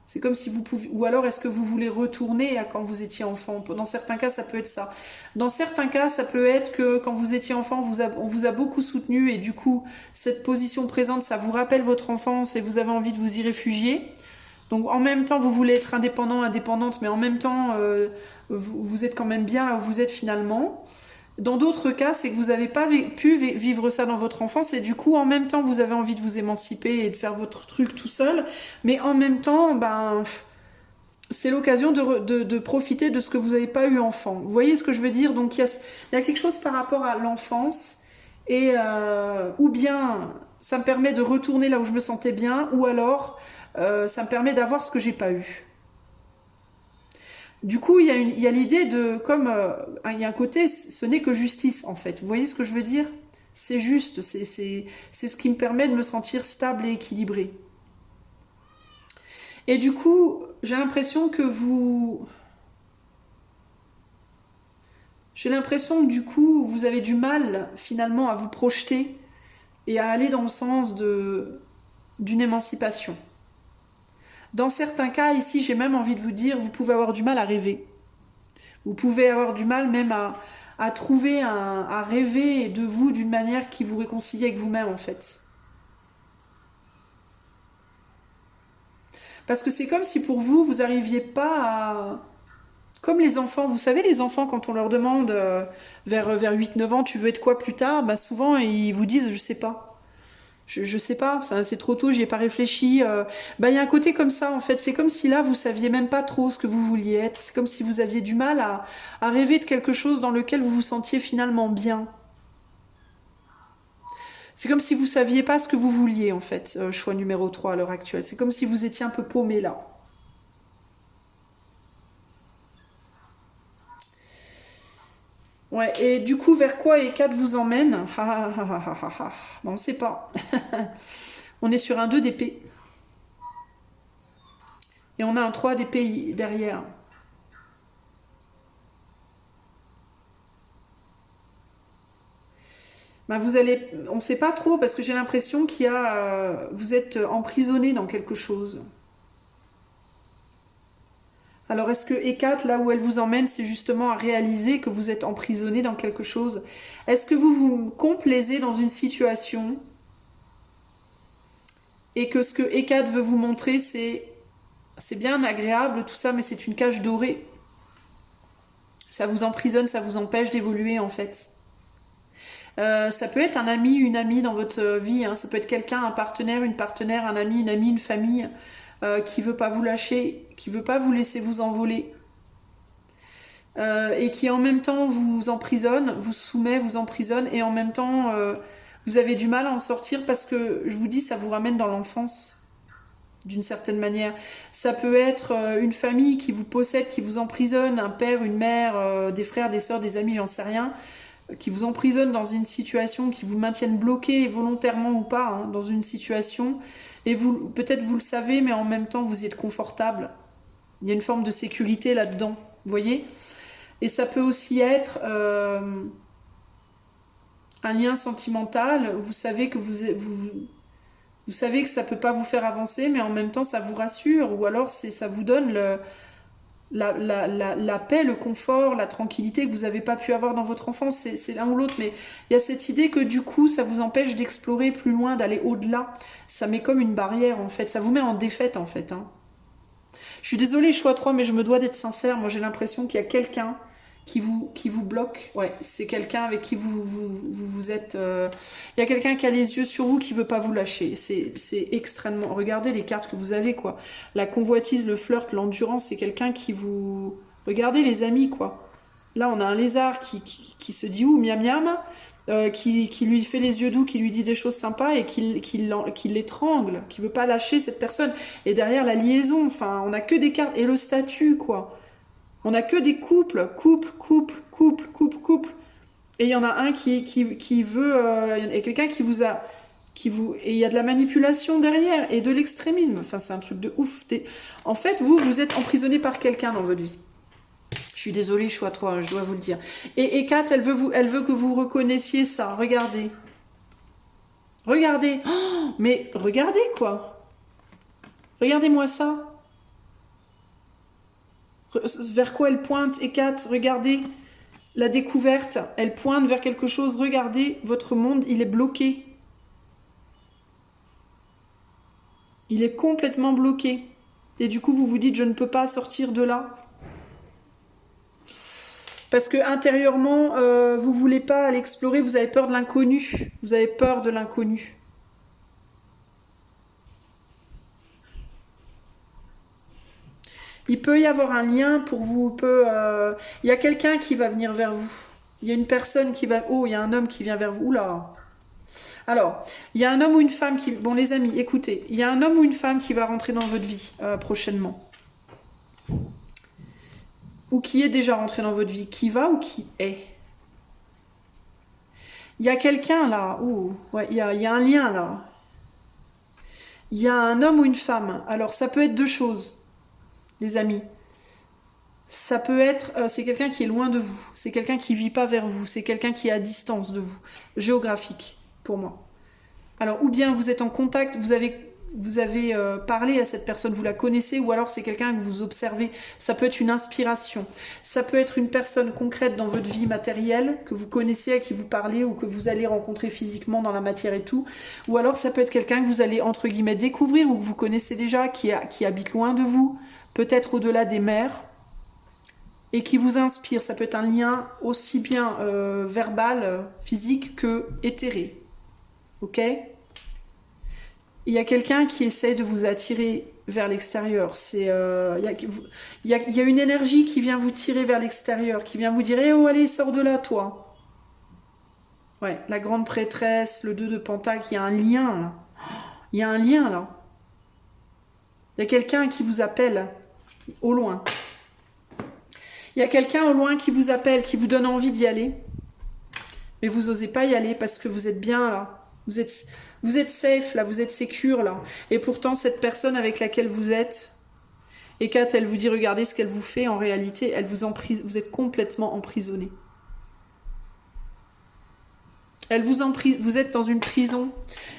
C'est comme si vous pouviez... Ou alors est-ce que vous voulez retourner à quand vous étiez enfant? Dans certains cas, ça peut être ça. Dans certains cas, ça peut être que quand vous étiez enfant, on vous a beaucoup soutenu et du coup, cette position présente, ça vous rappelle votre enfance et vous avez envie de vous y réfugier. Donc en même temps, vous voulez être indépendant, indépendante, mais en même temps, vous êtes quand même bien là où vous êtes finalement. Dans d'autres cas, c'est que vous n'avez pas pu vivre ça dans votre enfance et du coup, en même temps, vous avez envie de vous émanciper et de faire votre truc tout seul, mais en même temps, ben, c'est l'occasion de profiter de ce que vous n'avez pas eu enfant. Vous voyez ce que je veux dire? Donc il y a quelque chose par rapport à l'enfance et ou bien ça me permet de retourner là où je me sentais bien, ou alors ça me permet d'avoir ce que j'ai pas eu. Du coup, il y a l'idée de, comme il y a un côté, ce n'est que justice en fait. Vous voyez ce que je veux dire? C'est juste, c'est ce qui me permet de me sentir stable et équilibrée. Et du coup, j'ai l'impression que j'ai l'impression que du coup, vous avez du mal finalement à vous projeter et à aller dans le sens d'une émancipation. Dans certains cas, ici, j'ai même envie de vous dire, vous pouvez avoir du mal à rêver. Vous pouvez avoir du mal même à trouver, à rêver de vous d'une manière qui vous réconcilie avec vous-même, en fait. Parce que c'est comme si pour vous, vous n'arriviez pas à... Comme les enfants, vous savez, les enfants, quand on leur demande vers 8-9 ans, tu veux être quoi plus tard, bah souvent, ils vous disent, je sais pas. Je sais pas, c'est trop tôt, j'y ai pas réfléchi. Bah, il y a un côté comme ça, en fait. C'est comme si là, vous saviez même pas trop ce que vous vouliez être. C'est comme si vous aviez du mal à rêver de quelque chose dans lequel vous vous sentiez finalement bien. C'est comme si vous saviez pas ce que vous vouliez, en fait, choix numéro 3 à l'heure actuelle. C'est comme si vous étiez un peu paumé là. Ouais, et du coup, vers quoi Eckhart vous emmène? Ah, ah, ah, ah, ah, ah. Bon, on sait pas. On est sur un 2 d'épée. Et on a un 3 d'épée derrière. Ben vous allez, on ne sait pas trop parce que j'ai l'impression vous êtes emprisonné dans quelque chose. Alors est-ce que Eckhart, là où elle vous emmène, c'est justement à réaliser que vous êtes emprisonné dans quelque chose? Est-ce que vous vous complaisez dans une situation et que ce que Eckhart veut vous montrer, c'est bien agréable tout ça, mais c'est une cage dorée. Ça vous emprisonne, ça vous empêche d'évoluer en fait. Ça peut être un ami, une amie dans votre vie. Hein. Ça peut être quelqu'un, un partenaire, une partenaire, un ami, une amie, une famille qui veut pas vous lâcher, qui veut pas vous laisser vous envoler et qui en même temps vous emprisonne, vous soumet, vous emprisonne et en même temps Vous avez du mal à en sortir parce que, je vous dis, ça vous ramène dans l'enfance. D'une certaine manière. Ça peut être une famille qui vous possède, qui vous emprisonne, un père, une mère, des frères, des sœurs, des amis, j'en sais rien, qui vous emprisonne dans une situation, qui vous maintiennent bloqué volontairement ou pas, hein, dans une situation, et vous, peut-être vous le savez, mais en même temps vous y êtes confortable. Il y a une forme de sécurité là-dedans, vous voyez. Et ça peut aussi être un lien sentimental, vous savez que vous savez que ça peut pas vous faire avancer, mais en même temps ça vous rassure, ou alors ça vous donne la paix, le confort, la tranquillité que vous n'avez pas pu avoir dans votre enfance, c'est l'un ou l'autre, mais il y a cette idée que du coup ça vous empêche d'explorer plus loin, d'aller au-delà, ça met comme une barrière en fait, ça vous met en défaite en fait. Hein. Je suis désolée, choix 3, mais je me dois d'être sincère, moi j'ai l'impression qu'il y a quelqu'un qui vous bloque, ouais, c'est quelqu'un avec qui vous êtes... Il y a quelqu'un qui a les yeux sur vous, qui veut pas vous lâcher, c'est extrêmement... Regardez les cartes que vous avez, quoi. La convoitise, le flirt, l'endurance, c'est quelqu'un qui vous... Regardez les amis, quoi. Là, on a un lézard qui se dit « Ouh, miam miam », qui lui fait les yeux doux, qui lui dit des choses sympas et qui l'étrangle, qui veut pas lâcher cette personne. Et derrière la liaison, enfin, on a que des cartes... Et le statut, quoi. On n'a que des couples. Et il y en a un qui veut... et quelqu'un qui vous a... et il y a de la manipulation derrière et de l'extrémisme. Enfin, c'est un truc de ouf. En fait, vous êtes emprisonné par quelqu'un dans votre vie. Je suis désolée, choix 3, je dois vous le dire. Et Kat, elle veut que vous reconnaissiez ça. Regardez. Regardez. Oh, mais regardez, quoi. Regardez-moi ça. Vers quoi elle pointe, et Kat, regardez la découverte, elle pointe vers quelque chose, regardez, votre monde, il est bloqué. Il est complètement bloqué. Et du coup, vous vous dites, je ne peux pas sortir de là. Parce que intérieurement, vous ne voulez pas aller explorer, vous avez peur de l'inconnu. Vous avez peur de l'inconnu. Il peut y avoir un lien pour vous. Il y a quelqu'un qui va venir vers vous. Il y a une personne qui va... Oh, il y a un homme qui vient vers vous. Oula. Alors, il y a un homme ou une femme qui... Bon, les amis, écoutez. Il y a un homme ou une femme qui va rentrer dans votre vie prochainement. Ou qui est déjà rentré dans votre vie. Qui va ou qui est. Il y a quelqu'un là. Oh, ouais, il y a un lien là. Il y a un homme ou une femme. Alors, ça peut être deux choses. Les amis, ça peut être, c'est quelqu'un qui est loin de vous, c'est quelqu'un qui vit pas vers vous, c'est quelqu'un qui est à distance de vous, géographique pour moi. Alors ou bien vous êtes en contact, vous avez parlé à cette personne, vous la connaissez, ou alors c'est quelqu'un que vous observez, ça peut être une inspiration, ça peut être une personne concrète dans votre vie matérielle, que vous connaissez, à qui vous parlez, ou que vous allez rencontrer physiquement dans la matière et tout, ou alors ça peut être quelqu'un que vous allez entre guillemets découvrir, ou que vous connaissez déjà, qui habite loin de vous, peut-être au-delà des mers, et qui vous inspire. Ça peut être un lien aussi bien verbal, physique, que éthéré. Ok ? Il y a quelqu'un qui essaie de vous attirer vers l'extérieur. Il y a une énergie qui vient vous tirer vers l'extérieur, qui vient vous dire « Eh oh, allez, sors de là, toi !» Ouais, la grande prêtresse, le 2 de Pentacle, il y a un lien, là. Il y a un lien, là. Il y a quelqu'un qui vous appelle au loin. Il y a quelqu'un au loin qui vous appelle, qui vous donne envie d'y aller. Mais vous n'osez pas y aller parce que vous êtes bien là. Vous êtes safe là, vous êtes sécure là. Et pourtant, cette personne avec laquelle vous êtes, et quand elle vous dit regardez ce qu'elle vous fait, en réalité, vous êtes complètement emprisonné. Vous êtes dans une prison.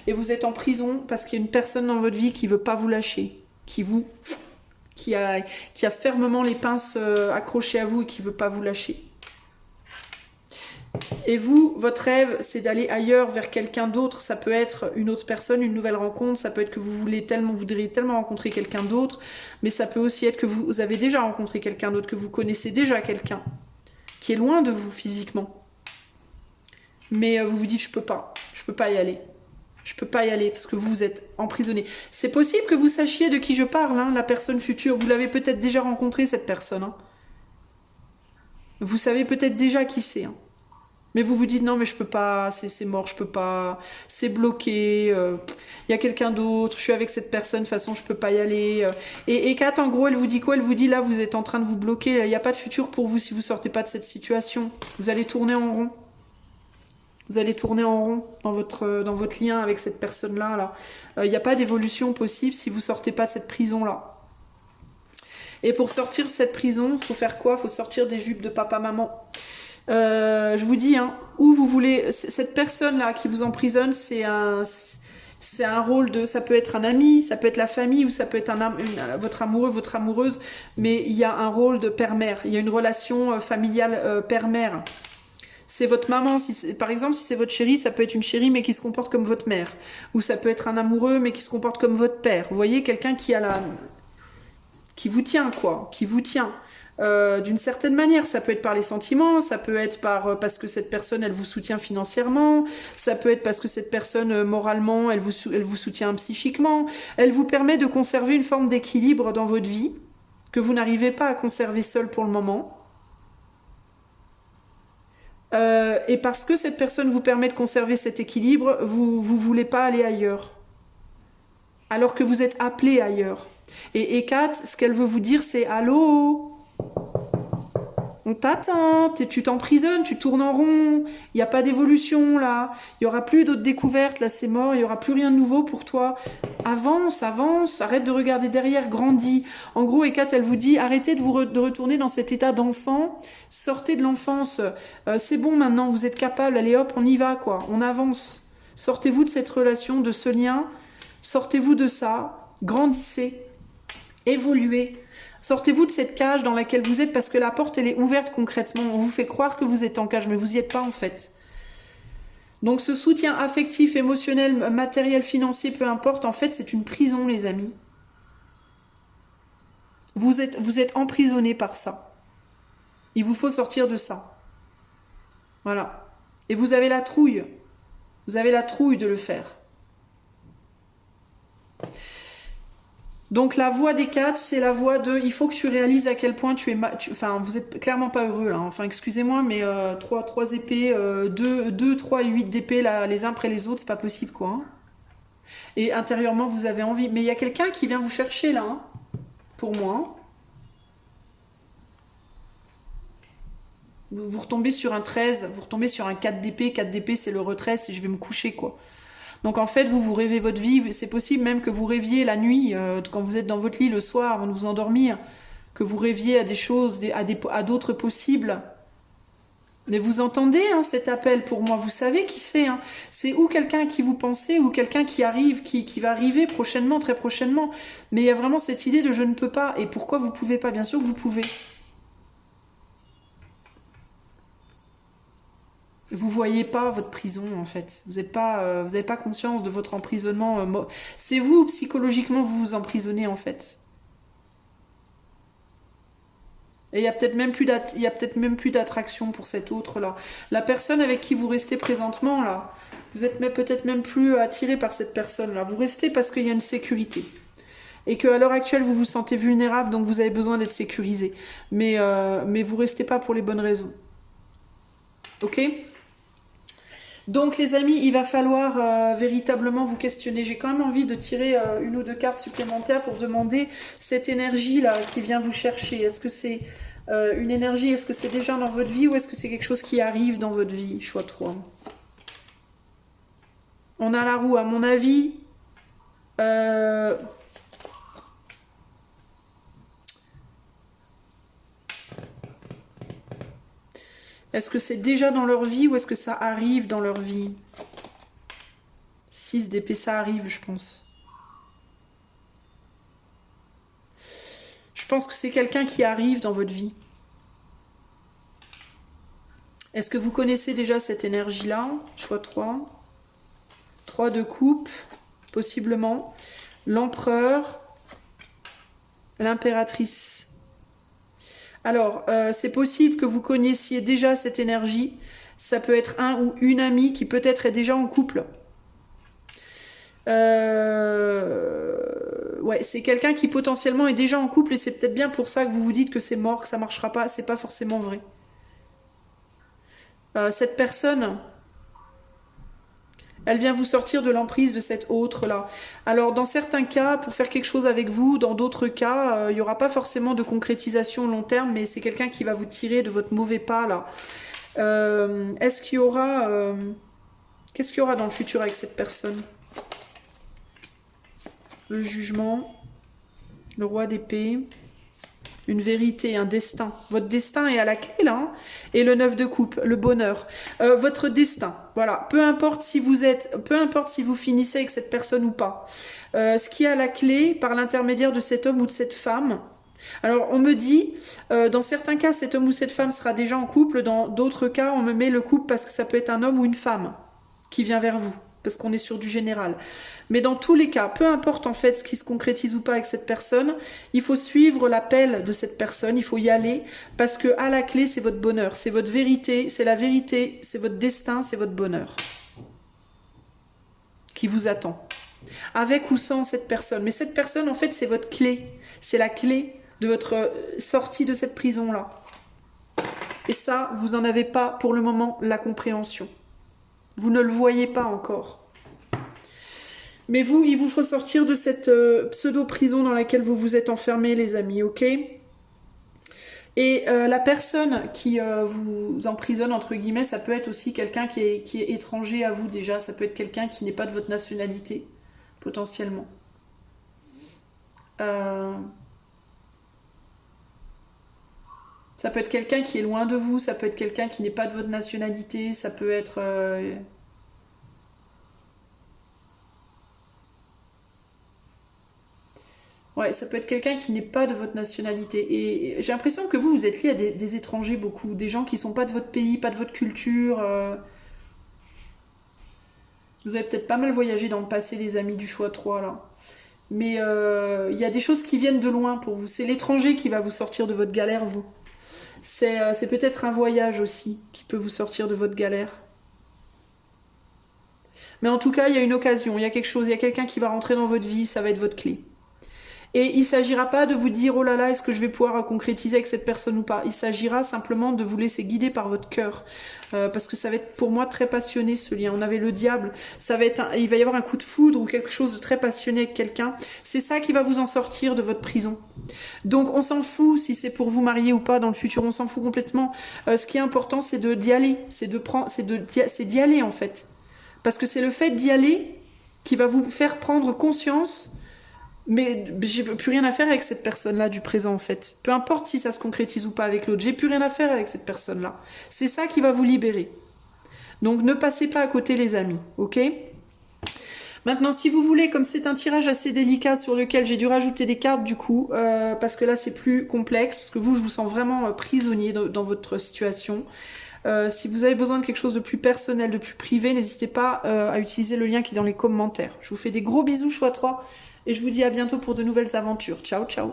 Et vous êtes en prison parce qu'il y a une personne dans votre vie qui ne veut pas vous lâcher. Qui a fermement les pinces accrochées à vous et qui ne veut pas vous lâcher. Et vous, votre rêve, c'est d'aller ailleurs, vers quelqu'un d'autre. Ça peut être une autre personne, une nouvelle rencontre. Ça peut être que vous voudriez tellement rencontrer quelqu'un d'autre. Mais ça peut aussi être que vous avez déjà rencontré quelqu'un d'autre, que vous connaissez déjà quelqu'un qui est loin de vous physiquement. Mais vous vous dites, je peux pas y aller. Je peux pas y aller parce que vous êtes emprisonné. C'est possible que vous sachiez de qui je parle, hein, la personne future. Vous l'avez peut-être déjà rencontré, cette personne. Hein. Vous savez peut-être déjà qui c'est. Hein. Mais vous vous dites non mais je peux pas, c'est mort, je peux pas, c'est bloqué, il y a quelqu'un d'autre, je suis avec cette personne, de toute façon je peux pas y aller. Et Kat en gros elle vous dit quoi? Elle vous dit là vous êtes en train de vous bloquer, il n'y a pas de futur pour vous si vous sortez pas de cette situation. Vous allez tourner en rond. Vous allez tourner en rond dans votre lien avec cette personne-là. Là. Il n'y a pas d'évolution possible si vous sortez pas de cette prison-là. Et pour sortir de cette prison, il faut faire quoi? Il faut sortir des jupes de papa-maman. Je vous dis, hein, où vous voulez, cette personne-là qui vous emprisonne, c'est un rôle de, ça peut être un ami, ça peut être la famille, ou ça peut être votre amoureux, votre amoureuse, mais il y a un rôle de père-mère, il y a une relation familiale père-mère. C'est votre maman, par exemple, si c'est votre chérie, ça peut être une chérie mais qui se comporte comme votre mère, ou ça peut être un amoureux mais qui se comporte comme votre père. Vous voyez, quelqu'un qui vous tient, quoi, qui vous tient. D'une certaine manière, ça peut être par les sentiments, ça peut être parce que cette personne elle vous soutient financièrement, ça peut être parce que cette personne moralement elle vous soutient psychiquement, elle vous permet de conserver une forme d'équilibre dans votre vie que vous n'arrivez pas à conserver seul pour le moment. Et parce que cette personne vous permet de conserver cet équilibre, vous voulez pas aller ailleurs, alors que vous êtes appelé ailleurs. Et Kat, ce qu'elle veut vous dire, c'est allô. On t'attend, tu t'emprisonnes, tu tournes en rond, il n'y a pas d'évolution là, il n'y aura plus d'autres découvertes, là c'est mort, il n'y aura plus rien de nouveau pour toi. Avance, avance, arrête de regarder derrière, grandis. En gros, Kat, elle vous dit, arrêtez de retourner dans cet état d'enfant, sortez de l'enfance, c'est bon maintenant, vous êtes capable, allez hop, on y va quoi, on avance. Sortez-vous de cette relation, de ce lien, sortez-vous de ça, grandissez, évoluez. Sortez-vous de cette cage dans laquelle vous êtes parce que la porte elle est ouverte concrètement. On vous fait croire que vous êtes en cage mais vous n'y êtes pas en fait. Donc ce soutien affectif, émotionnel, matériel, financier, peu importe, en fait c'est une prison les amis. Vous êtes emprisonné par ça. Il vous faut sortir de ça. Voilà. Et vous avez la trouille. Vous avez la trouille de le faire. Donc la voix des 4, c'est la voix de il faut que tu réalises à quel point tu es enfin vous êtes clairement pas heureux là, hein. Enfin excusez-moi mais 3 épées, 2, 3 et 8 d'épées là, les uns après les autres, c'est pas possible quoi. Hein. Et intérieurement vous avez envie. Mais il y a quelqu'un qui vient vous chercher là, hein, pour moi. Hein. Vous retombez sur un 13, vous retombez sur un 4 d'épée, 4 d'épée c'est le retrait, c'est je vais me coucher quoi. Donc en fait, vous rêvez votre vie, c'est possible même que vous rêviez la nuit, quand vous êtes dans votre lit le soir avant de vous endormir, que vous rêviez à des choses, à d'autres possibles. Mais vous entendez hein, cet appel pour moi, vous savez qui c'est. Hein. C'est ou quelqu'un qui vous pensez, ou quelqu'un qui arrive, qui va arriver prochainement, très prochainement. Mais il y a vraiment cette idée de je ne peux pas. Et pourquoi vous pouvez pas? Bien sûr que vous pouvez. Vous voyez pas votre prison en fait. Vous n'avez pas conscience de votre emprisonnement. C'est vous psychologiquement vous vous emprisonnez en fait. Et il y a peut-être même plus d'attraction pour cet autre là. La personne avec qui vous restez présentement là, vous êtes peut-être même plus attiré par cette personne là. Vous restez parce qu'il y a une sécurité. Et qu'à l'heure actuelle vous vous sentez vulnérable donc vous avez besoin d'être sécurisé. Mais vous restez pas pour les bonnes raisons. Ok ? Donc les amis, il va falloir véritablement vous questionner. J'ai quand même envie de tirer une ou deux cartes supplémentaires pour demander cette énergie-là qui vient vous chercher. Est-ce que c'est une énergie, est-ce que c'est déjà dans votre vie ou est-ce que c'est quelque chose qui arrive dans votre vie? Choix 3. On a la roue, à mon avis. Est-ce que c'est déjà dans leur vie ou est-ce que ça arrive dans leur vie? 6 d'épée, ça arrive, je pense. Je pense que c'est quelqu'un qui arrive dans votre vie. Est-ce que vous connaissez déjà cette énergie-là? Choix 3. 3 de coupe, possiblement. L'empereur. L'impératrice. Alors, c'est possible que vous connaissiez déjà cette énergie. Ça peut être un ou une amie qui peut-être est déjà en couple. Ouais, c'est quelqu'un qui potentiellement est déjà en couple et c'est peut-être bien pour ça que vous vous dites que c'est mort, que ça marchera pas. C'est pas forcément vrai. Cette personne, elle vient vous sortir de l'emprise de cette autre-là. Alors, dans certains cas, pour faire quelque chose avec vous, dans d'autres cas, il n'y aura pas forcément de concrétisation long terme, mais c'est quelqu'un qui va vous tirer de votre mauvais pas, là. Est-ce qu'il y aura... Qu'est-ce qu'il y aura dans le futur avec cette personne? Le jugement, le roi d'épée, une vérité, un destin. Votre destin est à la clé, là. Hein, et le 9 de coupe, le bonheur. Votre destin, voilà. Peu importe si vous finissez avec cette personne ou pas. Ce qui est à la clé, par l'intermédiaire de cet homme ou de cette femme. Alors, on me dit, dans certains cas, cet homme ou cette femme sera déjà en couple. Dans d'autres cas, on me met le couple parce que ça peut être un homme ou une femme qui vient vers vous, parce qu'on est sur du général. Mais dans tous les cas, peu importe en fait ce qui se concrétise ou pas avec cette personne, il faut suivre l'appel de cette personne, il faut y aller, parce que à la clé, c'est votre bonheur, c'est votre vérité, c'est la vérité, c'est votre destin, c'est votre bonheur qui vous attend. Avec ou sans cette personne. Mais cette personne, en fait, c'est votre clé. C'est la clé de votre sortie de cette prison-là. Et ça, vous n'en avez pas pour le moment la compréhension. Vous ne le voyez pas encore. Mais vous, il vous faut sortir de cette pseudo-prison dans laquelle vous vous êtes enfermés, les amis, ok? Et la personne qui vous emprisonne, entre guillemets, ça peut être aussi quelqu'un qui est étranger à vous déjà. Ça peut être quelqu'un qui n'est pas de votre nationalité, potentiellement. Ça peut être quelqu'un qui est loin de vous, ça peut être quelqu'un qui n'est pas de votre nationalité, ça peut être... Ouais, ça peut être quelqu'un qui n'est pas de votre nationalité. Et j'ai l'impression que vous êtes liés à des étrangers beaucoup, des gens qui ne sont pas de votre pays, pas de votre culture. Vous avez peut-être pas mal voyagé dans le passé, les amis du choix 3, là. Mais il y a des choses qui viennent de loin pour vous. C'est l'étranger qui va vous sortir de votre galère, vous. C'est peut-être un voyage aussi qui peut vous sortir de votre galère. Mais en tout cas, il y a une occasion, il y a quelque chose, il y a quelqu'un qui va rentrer dans votre vie, ça va être votre clé. Et il ne s'agira pas de vous dire « Oh là là, est-ce que je vais pouvoir concrétiser avec cette personne ou pas ?» Il s'agira simplement de vous laisser guider par votre cœur. Parce que ça va être pour moi très passionné ce lien. On avait le diable, il va y avoir un coup de foudre ou quelque chose de très passionné avec quelqu'un. C'est ça qui va vous en sortir de votre prison. Donc on s'en fout si c'est pour vous marier ou pas dans le futur, on s'en fout complètement. Ce qui est important, c'est d'y aller. C'est d'y aller en fait. Parce que c'est le fait d'y aller qui va vous faire prendre conscience. Mais j'ai plus rien à faire avec cette personne-là du présent, en fait. Peu importe si ça se concrétise ou pas avec l'autre, j'ai plus rien à faire avec cette personne-là. C'est ça qui va vous libérer. Donc ne passez pas à côté, les amis, ok? Maintenant, si vous voulez, comme c'est un tirage assez délicat sur lequel j'ai dû rajouter des cartes du coup, parce que là c'est plus complexe, parce que vous, je vous sens vraiment prisonnier dans votre situation. Si vous avez besoin de quelque chose de plus personnel, de plus privé, n'hésitez pas à utiliser le lien qui est dans les commentaires. Je vous fais des gros bisous, choix 3. Et je vous dis à bientôt pour de nouvelles aventures. Ciao, ciao.